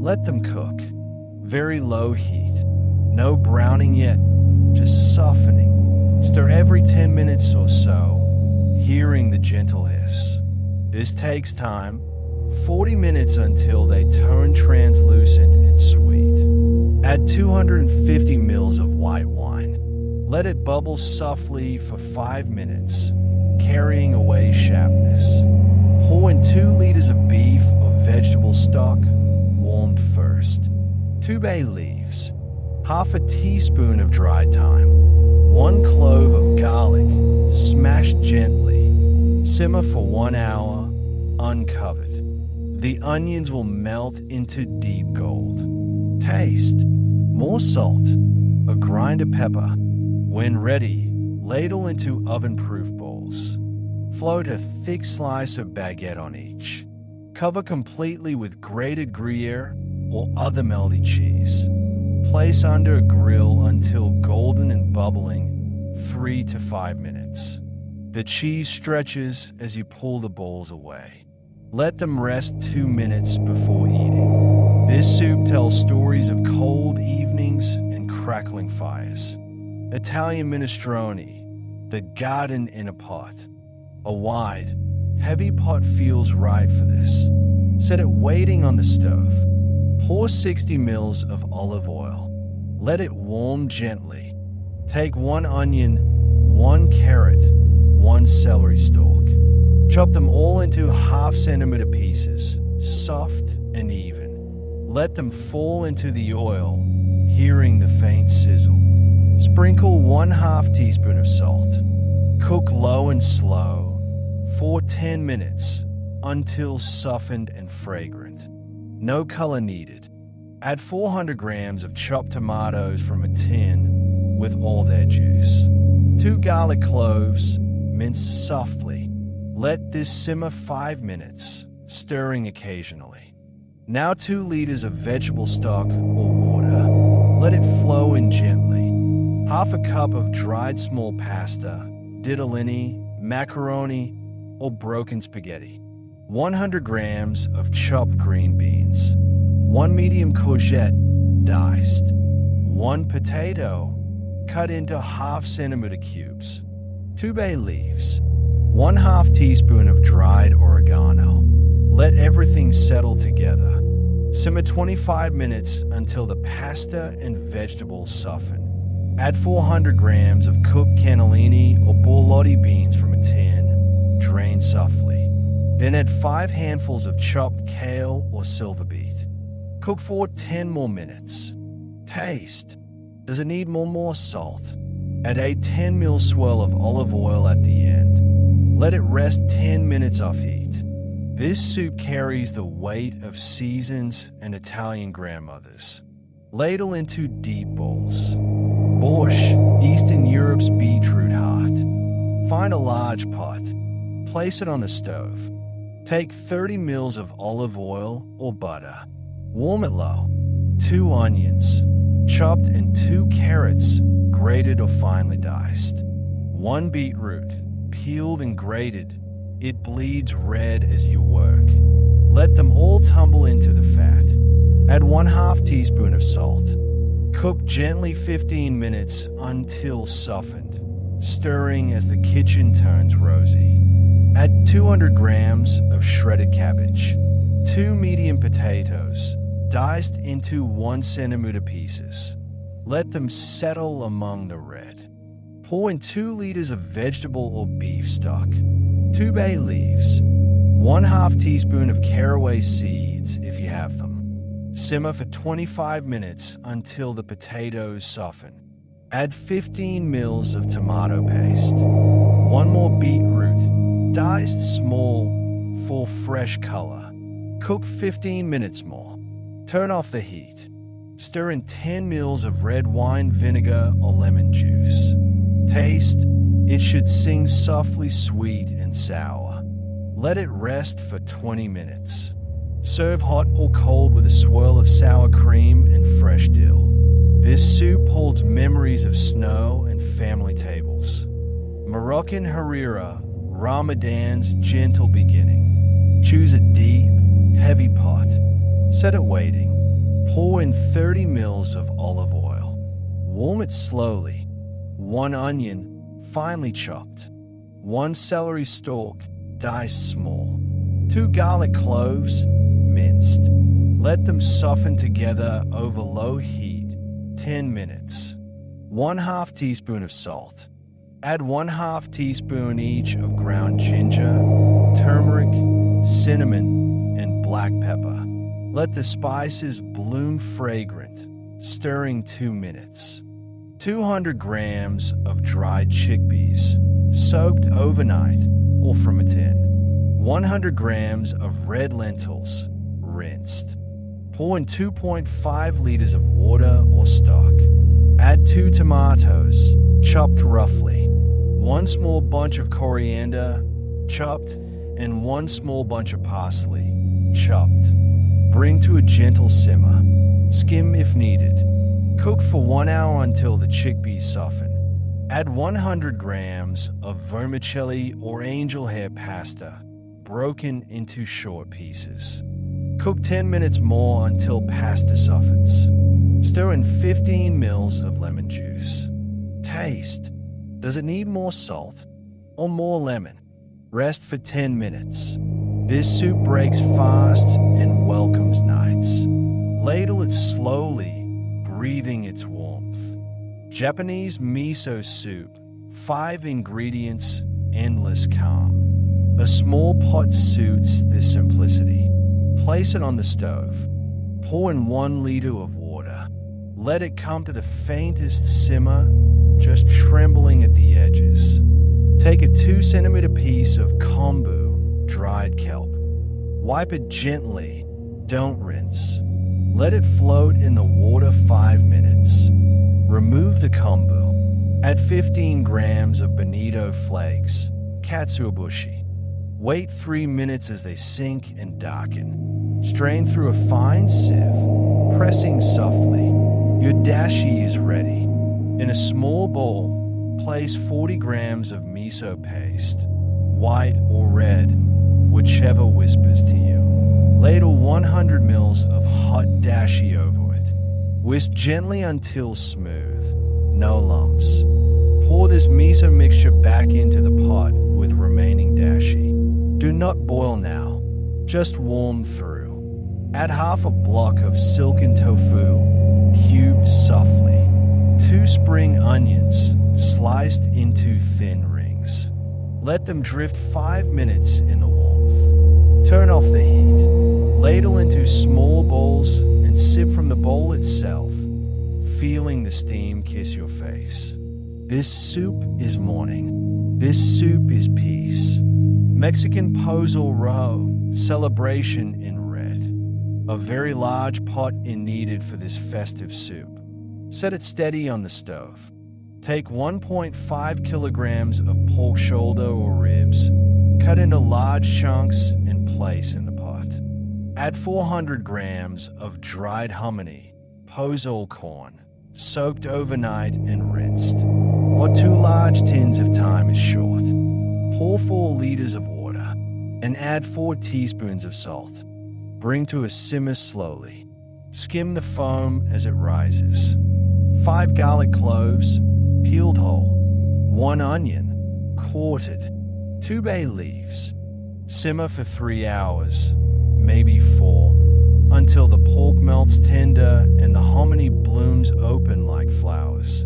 Let them cook. Very low heat. No browning yet, just softening. Stir every 10 minutes or so, hearing the gentle hiss. This takes time, 40 minutes until they turn translucent and sweet. Add 250 ml of white wine. Let it bubble softly for 5 minutes, carrying away sharpness. Pour in 2 liters of beef or vegetable stock, warmed first. 2 bay leaves, half a teaspoon of dried thyme, 1 clove of garlic, smashed gently. Simmer for 1 hour, uncovered. The onions will melt into deep gold. Taste. More salt, a grind of pepper. When ready, ladle into oven-proof bowls. Float a thick slice of baguette on each. Cover completely with grated Gruyere or other melty cheese. Place under a grill until golden and bubbling, 3 to 5 minutes. The cheese stretches as you pull the balls away. Let them rest 2 minutes before eating. This soup tells stories of cold evenings and crackling fires. Italian minestrone, the garden in a pot. A wide, heavy pot feels right for this. Set it waiting on the stove. Pour 60 ml of olive oil. Let it warm gently. Take 1 onion, 1 carrot, 1 celery stalk. Chop them all into half-centimeter pieces, soft and even. Let them fall into the oil, hearing the faint sizzle. Sprinkle 1/2 teaspoon of salt. Cook low and slow for 10 minutes until softened and fragrant. No color needed. Add 400 grams of chopped tomatoes from a tin with all their juice. 2 garlic cloves, minced softly. Let this simmer 5 minutes, stirring occasionally. Now 2 liters of vegetable stock or water. Let it flow in gently. Half a cup of dried small pasta, ditalini, macaroni, or broken spaghetti. 100 grams of chopped green beans. 1 medium courgette, diced. 1 potato, cut into half-centimeter cubes. 2 bay leaves. 1/2 teaspoon of dried oregano. Let everything settle together. Simmer 25 minutes until the pasta and vegetables soften. Add 400 grams of cooked cannellini or borlotti beans from a tin. Drain softly. Then add 5 handfuls of chopped kale or silver beet. Cook for 10 more minutes. Taste. Does it need more salt? Add a 10 ml swirl of olive oil at the end. Let it rest 10 minutes off heat. This soup carries the weight of seasons and Italian grandmothers. Ladle into deep bowls. Borscht, Eastern Europe's beetroot heart. Find a large pot. Place it on the stove. Take 30 ml of olive oil or butter. Warm it low. 2 onions, chopped, and 2 carrots, grated or finely diced. 1 beetroot, peeled and grated. It bleeds red as you work. Let them all tumble into the fat. Add 1/2 teaspoon of salt. Cook gently 15 minutes until softened, stirring as the kitchen turns rosy. Add 200 grams of shredded cabbage. 2 medium potatoes, diced into 1 centimeter pieces. Let them settle among the red. Pour in 2 liters of vegetable or beef stock. 2 bay leaves. 1/2 teaspoon of caraway seeds if you have them. Simmer for 25 minutes until the potatoes soften. Add 15 ml of tomato paste. 1 more beetroot, diced small for fresh color. Cook 15 minutes more. Turn off the heat. Stir in 10 ml of red wine vinegar or lemon juice. Taste. It should sing softly sweet and sour. Let it rest for 20 minutes. Serve hot or cold with a swirl of sour cream and fresh dill. This soup holds memories of snow and family tables. Moroccan harira, Ramadan's gentle beginning. Choose a deep, heavy pot. Set it waiting. Pour in 30 ml of olive oil. Warm it slowly. 1 onion, finely chopped. 1 celery stalk, diced small. 2 garlic cloves, minced. Let them soften together over low heat, 10 minutes. 1/2 teaspoon of salt. Add 1/2 teaspoon each of ground ginger, turmeric, cinnamon, and black pepper. Let the spices bloom fragrant, stirring 2 minutes. 200 grams of dried chickpeas, soaked overnight or from a tin. 100 grams of red lentils, rinsed. Pour in 2.5 liters of water or stock. Add 2 tomatoes, chopped roughly. 1 small bunch of coriander, chopped, and 1 small bunch of parsley, chopped. Bring to a gentle simmer. Skim if needed. Cook for 1 hour until the chickpeas soften. Add 100 grams of vermicelli or angel hair pasta, broken into short pieces. Cook 10 minutes more until pasta softens. Stir in 15 ml of lemon juice. Taste. Does it need more salt or more lemon? Rest for 10 minutes. This soup breaks fast and welcomes nights. Ladle it slowly, breathing its warmth. Japanese miso soup, 5 ingredients, endless calm. A small pot suits this simplicity. Place it on the stove. Pour in 1 liter of water. Let it come to the faintest simmer, just trembling at the edges. Take a 2-centimeter piece of kombu, dried kelp. Wipe it gently, don't rinse. Let it float in the water 5 minutes. Remove the kombu. Add 15 grams of bonito flakes, katsuobushi. Wait 3 minutes as they sink and darken. Strain through a fine sieve, pressing softly. Your dashi is ready. In a small bowl, place 40 grams of miso paste, white or red, whichever whispers to you. Ladle 100 ml of hot dashi over it. Whisk gently until smooth, no lumps. Pour this miso mixture back into the pot with remaining dashi. Do not boil now, just warm through. Add half a block of silken tofu, cubed softly. 2 spring onions, sliced into thin rings. Let them drift 5 minutes in the warmth. Turn off the heat. Ladle into small bowls and sip from the bowl itself, feeling the steam kiss your face. This soup is morning. This soup is peace. Mexican pozole roe, celebration in red. A very large pot is needed for this festive soup. Set it steady on the stove. Take 1.5 kilograms of pork shoulder or ribs, cut into large chunks and place in the pot. Add 400 grams of dried hominy, pozole corn, soaked overnight and rinsed. Or 2 large tins if time is short. Pour 4 liters of water and add 4 teaspoons of salt. Bring to a simmer slowly. Skim the foam as it rises. 5 garlic cloves, peeled whole. 1 onion, quartered. 2 bay leaves. Simmer for 3 hours, maybe 4, until the pork melts tender and the hominy blooms open like flowers.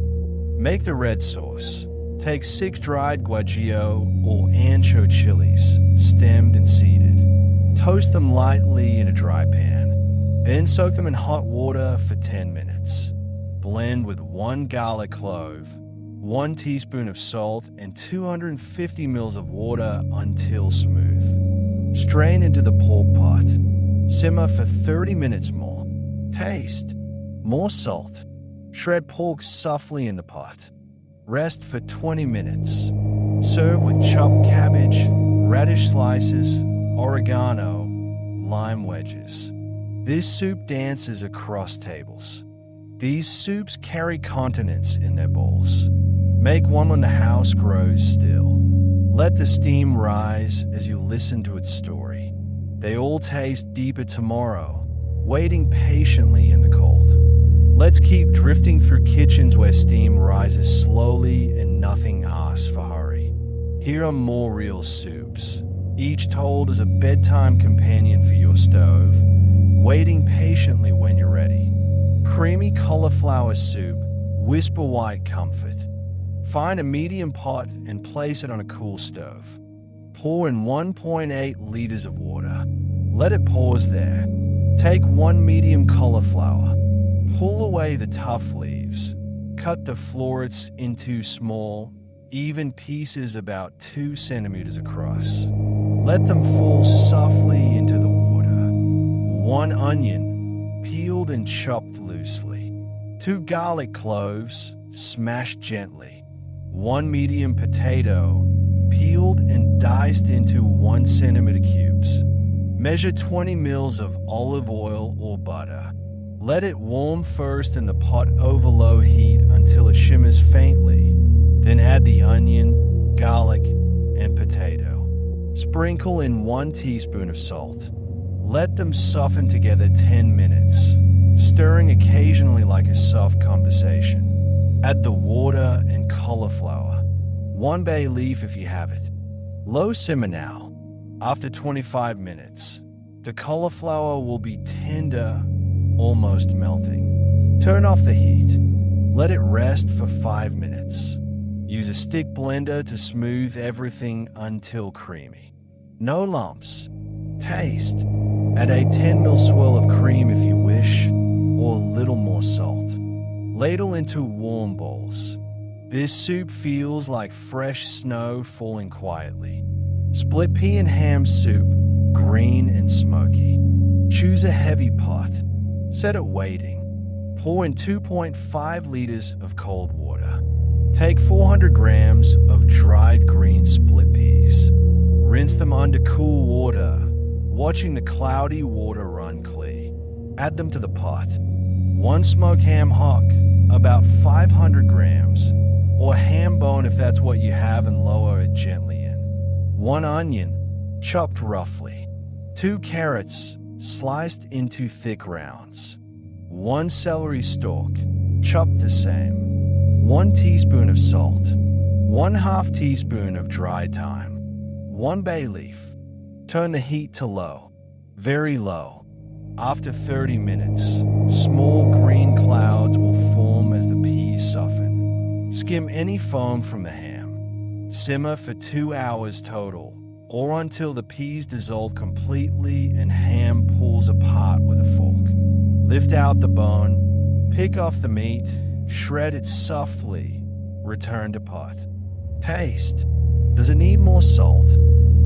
Make the red sauce. Take 6 dried guajillo or ancho chilies, stemmed and seeded. Toast them lightly in a dry pan. Then soak them in hot water for 10 minutes. Blend with 1 garlic clove, 1 teaspoon of salt, and 250 ml of water until smooth. Strain into the pork pot. Simmer for 30 minutes more. Taste. More salt. Shred pork softly in the pot. Rest for 20 minutes. Serve with chopped cabbage, radish slices, oregano, lime wedges. This soup dances across tables. These soups carry continents in their bowls. Make one when the house grows still. Let the steam rise as you listen to its story. They all taste deeper tomorrow, waiting patiently in the cold. Let's keep drifting through kitchens where steam rises slowly and nothing asks for hurry. Here are more real soups, each told as a bedtime companion for your stove, waiting patiently when you're ready. Creamy cauliflower soup, whisper white comfort. Find a medium pot and place it on a cool stove. Pour in 1.8 liters of water. Let it pause there. Take 1 medium cauliflower. Pull away the tough leaves. Cut the florets into small, even pieces about 2 centimeters across. Let them fall softly into the water. 1 onion, peeled and chopped loosely. 2 garlic cloves, smashed gently. 1 medium potato, peeled and diced into 1 centimeter cubes. Measure 20 mils of olive oil or butter. Let it warm first in the pot over low heat until it shimmers faintly. Then add the onion, garlic, and potato. Sprinkle in 1 teaspoon of salt. Let them soften together 10 minutes, stirring occasionally like a soft conversation. Add the water and cauliflower. 1 bay leaf if you have it. Low simmer now. After 25 minutes, the cauliflower will be tender, almost melting. Turn off the heat. Let it rest for 5 minutes. Use a stick blender to smooth everything until creamy. No lumps. Taste. Add a 10 ml swirl of cream if you wish, or a little more salt. Ladle into warm bowls. This soup feels like fresh snow falling quietly. Split pea and ham soup, green and smoky. Choose a heavy pot. Set it waiting. Pour in 2.5 liters of cold water. Take 400 grams of dried green split peas. Rinse them under cool water, watching the cloudy water run clear. Add them to the pot. 1 smoked ham hock, about 500 grams, or ham bone if that's what you have, and lower it gently in. 1 onion, chopped roughly. 2 carrots, sliced into thick rounds. 1 celery stalk, chopped the same. 1 teaspoon of salt. 1/2 teaspoon of dried thyme. 1 bay leaf. Turn the heat to low, very low. After 30 minutes, small green clouds will form as the peas soften. Skim any foam from the ham. Simmer for 2 hours total, or until the peas dissolve completely and ham pulls apart with a fork. Lift out the bone, pick off the meat, shred it softly, return to pot. Taste. Does it need more salt?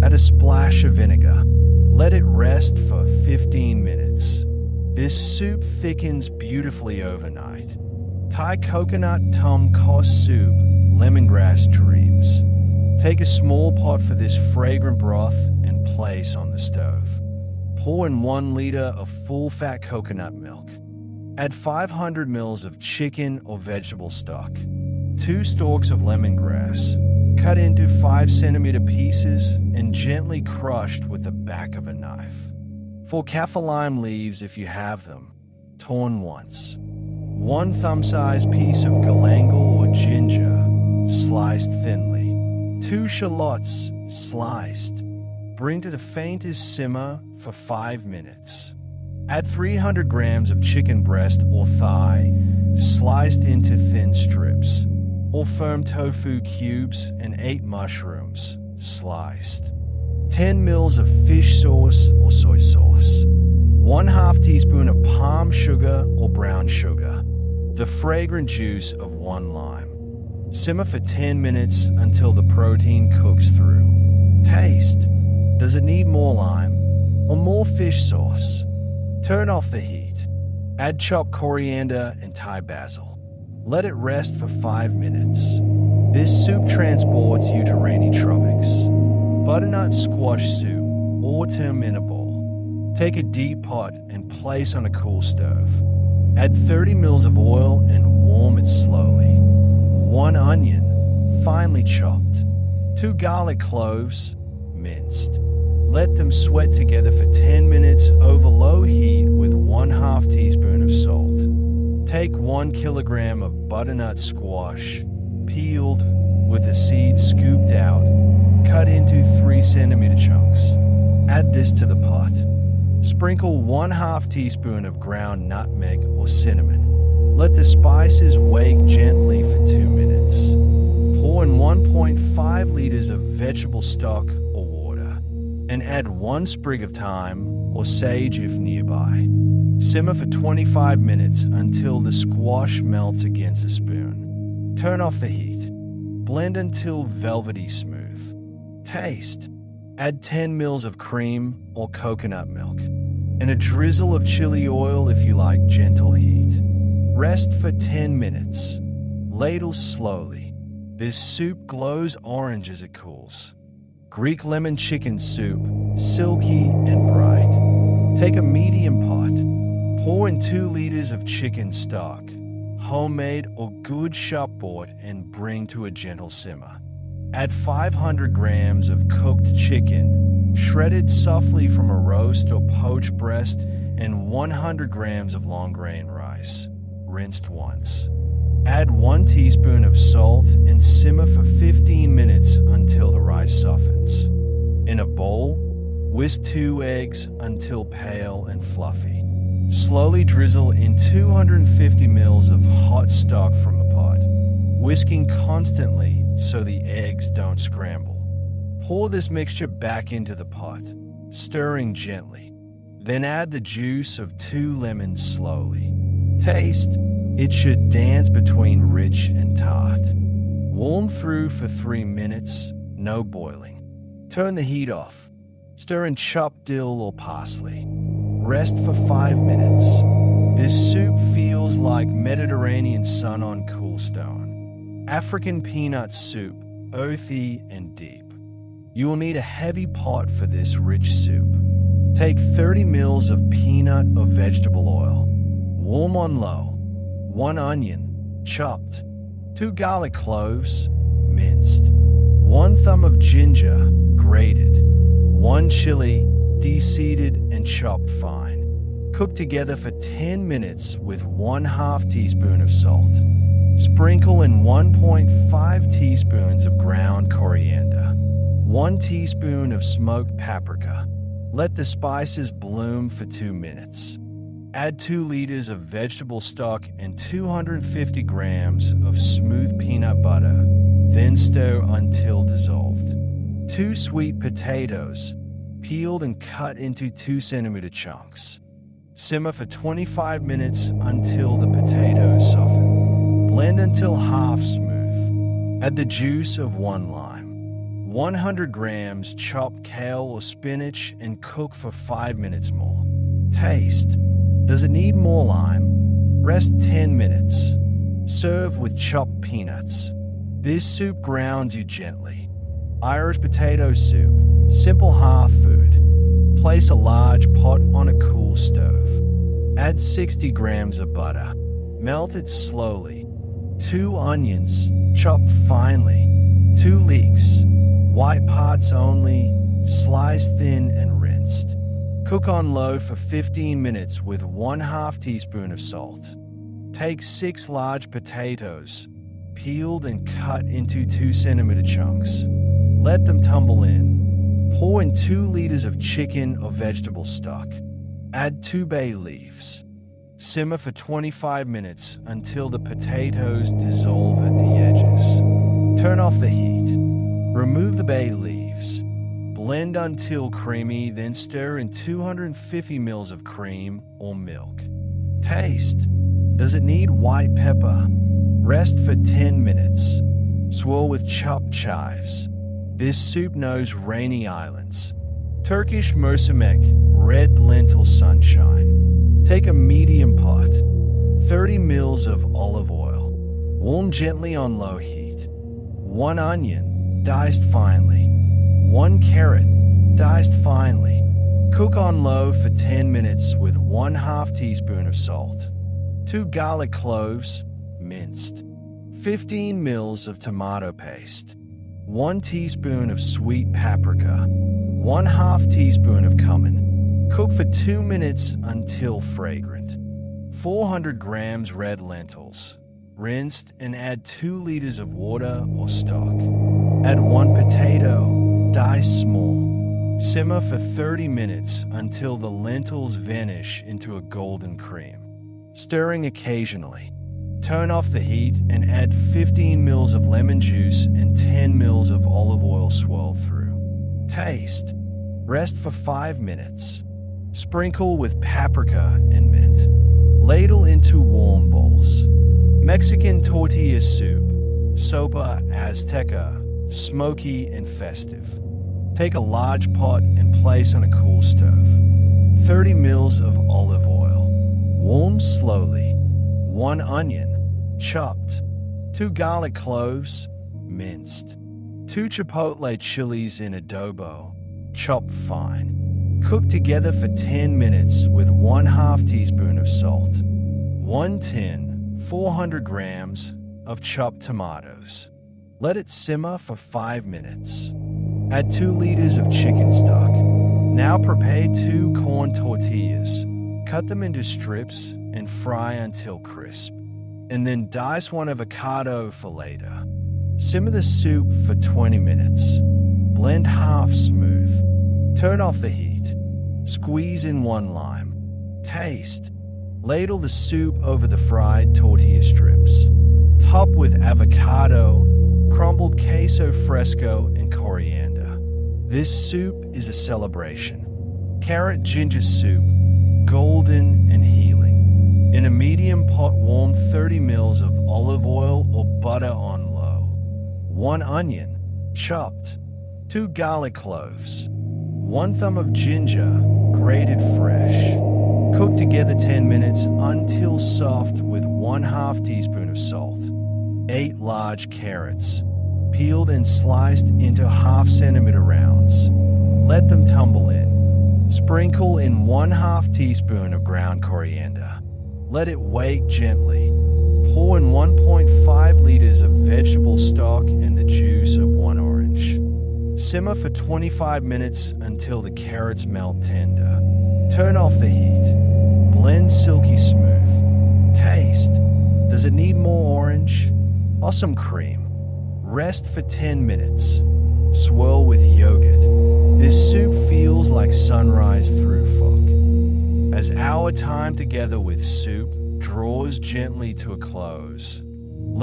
Add a splash of vinegar. Let it rest for 15 minutes. This soup thickens beautifully overnight. Thai coconut tom kos soup, lemongrass dreams. Take a small pot for this fragrant broth and place on the stove. Pour in 1 liter of full-fat coconut milk. Add 500 mils of chicken or vegetable stock. 2 stalks of lemongrass, cut into 5 centimeter pieces and gently crushed with the back of a knife. 4 kaffir lime leaves if you have them, torn once. 1 thumb-sized piece of galangal or ginger, sliced thinly. 2 shallots, sliced. Bring to the faintest simmer for 5 minutes. Add 300 grams of chicken breast or thigh, sliced into thin strips, or firm tofu cubes, and 8 mushrooms, sliced. 10 mils of fish sauce or soy sauce. 1/2 teaspoon of palm sugar or brown sugar. The fragrant juice of 1 lime. Simmer for 10 minutes until the protein cooks through. Taste. Does it need more lime or more fish sauce? Turn off the heat. Add chopped coriander and Thai basil. Let it rest for 5 minutes. This soup transports you to rainy tropics. butternut squash soup or in a bowl. Take a deep pot and place on a cool stove. Add 30 ml of oil and warm it slowly. 1 onion, finely chopped. 2 garlic cloves, minced. Let them sweat together for 10 minutes over low heat with 1/2 teaspoon of salt. Take 1 kilogram of butternut squash, peeled, with the seeds scooped out, cut into 3-centimeter chunks. Add this to the pot. Sprinkle 1/2 teaspoon of ground nutmeg or cinnamon. Let the spices wake gently for 2 minutes. Pour in 1.5 liters of vegetable stock or water, and add 1 sprig of thyme or sage if nearby. Simmer for 25 minutes until the squash melts against a spoon. Turn off the heat. Blend until velvety smooth. Taste. Add 10 ml of cream or coconut milk, and a drizzle of chili oil if you like gentle heat. Rest for 10 minutes. Ladle slowly. This soup glows orange as it cools. Greek lemon chicken soup, silky and bright. Take a medium pot. Pour in 2 liters of chicken stock, homemade or good shop bought, and bring to a gentle simmer. Add 500 grams of cooked chicken, shredded softly from a roast or poached breast, and 100 grams of long grain rice, rinsed once. Add 1 teaspoon of salt and simmer for 15 minutes until the rice softens. In a bowl, whisk 2 eggs until pale and fluffy. Slowly drizzle in 250 ml of hot stock from the pot, whisking constantly so the eggs don't scramble. Pour this mixture back into the pot, stirring gently. Then add the juice of 2 lemons slowly. Taste. It should dance between rich and tart. Warm through for 3 minutes, no boiling. Turn the heat off. Stir in chopped dill or parsley. Rest for 5 minutes. This soup feels like Mediterranean sun on cool stone. African peanut soup, earthy and deep. You will need a heavy pot for this rich soup. Take 30 ml of peanut or vegetable oil. Warm on low. 1 onion, chopped. 2 garlic cloves, minced. 1 thumb of ginger, grated. 1 chili, de-seeded and chopped fine. Cook together for 10 minutes with 1/2 teaspoon of salt. Sprinkle in 1.5 teaspoons of ground coriander. 1 teaspoon of smoked paprika. Let the spices bloom for 2 minutes. Add 2 liters of vegetable stock and 250 grams of smooth peanut butter, then stir until dissolved. 2 sweet potatoes, peeled and cut into 2-centimeter chunks. Simmer for 25 minutes until the potatoes soften. Blend until half smooth. Add the juice of 1 lime. 100 grams chopped kale or spinach and cook for 5 minutes more. Taste. Does it need more lime? Rest 10 minutes. Serve with chopped peanuts. This soup grounds you gently. Irish potato soup, simple half food. Place a large pot on a cool stove. Add 60 grams of butter. Melt it slowly. 2 onions, chopped finely. 2 leeks, white parts only, sliced thin and rinsed. Cook on low for 15 minutes with 1/2 teaspoon of salt. Take 6 large potatoes, peeled and cut into 2-centimeter chunks. Let them tumble in. Pour in 2 liters of chicken or vegetable stock. Add 2 bay leaves. Simmer for 25 minutes until the potatoes dissolve at the edges. Turn off the heat. Remove the bay leaves. Blend until creamy, then stir in 250 ml of cream or milk. Taste. Does it need white pepper? Rest for 10 minutes. Swirl with chopped chives. This soup knows rainy islands. Turkish mercimek, red lentil sunshine. Take a medium pot. 30 ml of olive oil. Warm gently on low heat. 1 onion, diced finely. 1 carrot, diced finely. Cook on low for 10 minutes with 1/2 teaspoon of salt. 2 garlic cloves, minced. 15 ml of tomato paste. 1 teaspoon of sweet paprika. 1/2 teaspoon of cumin. Cook for 2 minutes until fragrant. 400 grams red lentils. Rinsed and add 2 liters of water or stock. Add 1 potato, diced small. Simmer for 30 minutes until the lentils vanish into a golden cream, stirring occasionally. Turn off the heat and add 15 ml of lemon juice and 10 ml of olive oil swirl through. Taste. Rest for 5 minutes. Sprinkle with paprika and mint. Ladle into warm bowls. Mexican tortilla soup. Sopa Azteca. Smoky and festive. Take a large pot and place on a cool stove. 30 ml of olive oil. Warm slowly. 1 onion, chopped. 2 garlic cloves, minced. 2 chipotle chilies in adobo, chopped fine. Cook together for 10 minutes with 1/2 teaspoon of salt. 1 tin, 400 grams of chopped tomatoes. Let it simmer for 5 minutes. Add 2 liters of chicken stock. Now prepare 2 corn tortillas. Cut them into strips and fry until crisp. And then dice 1 avocado for later. Simmer the soup for 20 minutes. Blend half smooth. Turn off the heat. Squeeze in 1 lime. Taste. Ladle the soup over the fried tortilla strips. Top with avocado, crumbled queso fresco, and coriander. This soup is a celebration. Carrot ginger soup, golden and healing. In a medium pot, warm 30 ml of olive oil or butter on low. 1 onion, chopped. 2 garlic cloves. 1 thumb of ginger, grated fresh. Cook together 10 minutes until soft with 1/2 teaspoon of salt. 8 large carrots, peeled and sliced into 1/2 centimeter rounds. Let them tumble in. Sprinkle in 1/2 teaspoon of ground coriander. Let it wake gently. Pour in 1.5 liters of vegetable stock and the juice of 1 orange. Simmer for 25 minutes until the carrots melt tender. Turn off the heat. Blend silky smooth. Taste. Does it need more orange? Or some cream? Rest for 10 minutes. Swirl with yogurt. This soup feels like sunrise through fog. As our time together with soup draws gently to a close,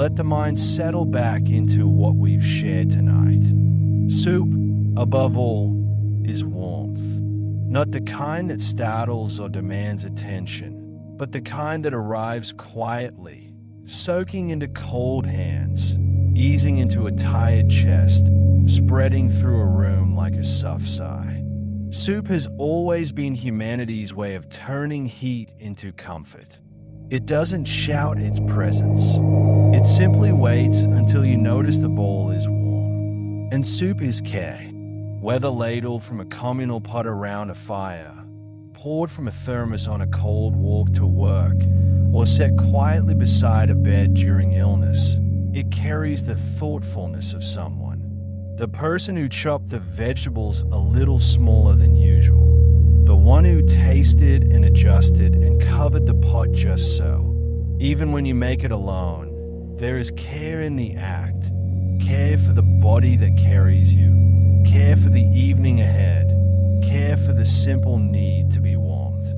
let the mind settle back into what we've shared tonight. Soup, above all, is warmth. Not the kind that startles or demands attention, but the kind that arrives quietly, soaking into cold hands, easing into a tired chest, spreading through a room like a soft sigh. Soup has always been humanity's way of turning heat into comfort. It doesn't shout its presence. It simply waits until you notice the bowl is warm. And soup is care. Whether ladled from a communal pot around a fire, poured from a thermos on a cold walk to work, or set quietly beside a bed during illness, it carries the thoughtfulness of someone. The person who chopped the vegetables a little smaller than usual. The one who tasted and adjusted and covered the pot just so. Even when you make it alone, there is care in the act. Care for the body that carries you. Care for the evening ahead. Care for the simple need to be warmed.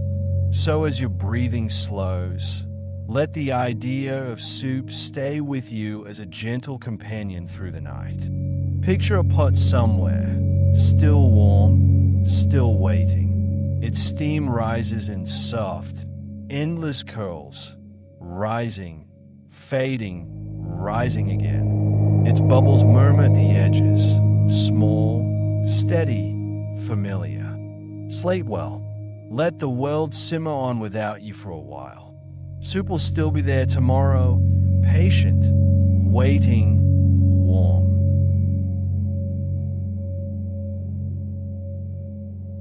So as your breathing slows, let the idea of soup stay with you as a gentle companion through the night. Picture a pot somewhere, still warm, still waiting. Its steam rises in soft, endless curls, rising, fading, rising again. Its bubbles murmur at the edges, small, steady, familiar. Sleep well. Let the world simmer on without you for a while. Soup will still be there tomorrow, patient, waiting, warm.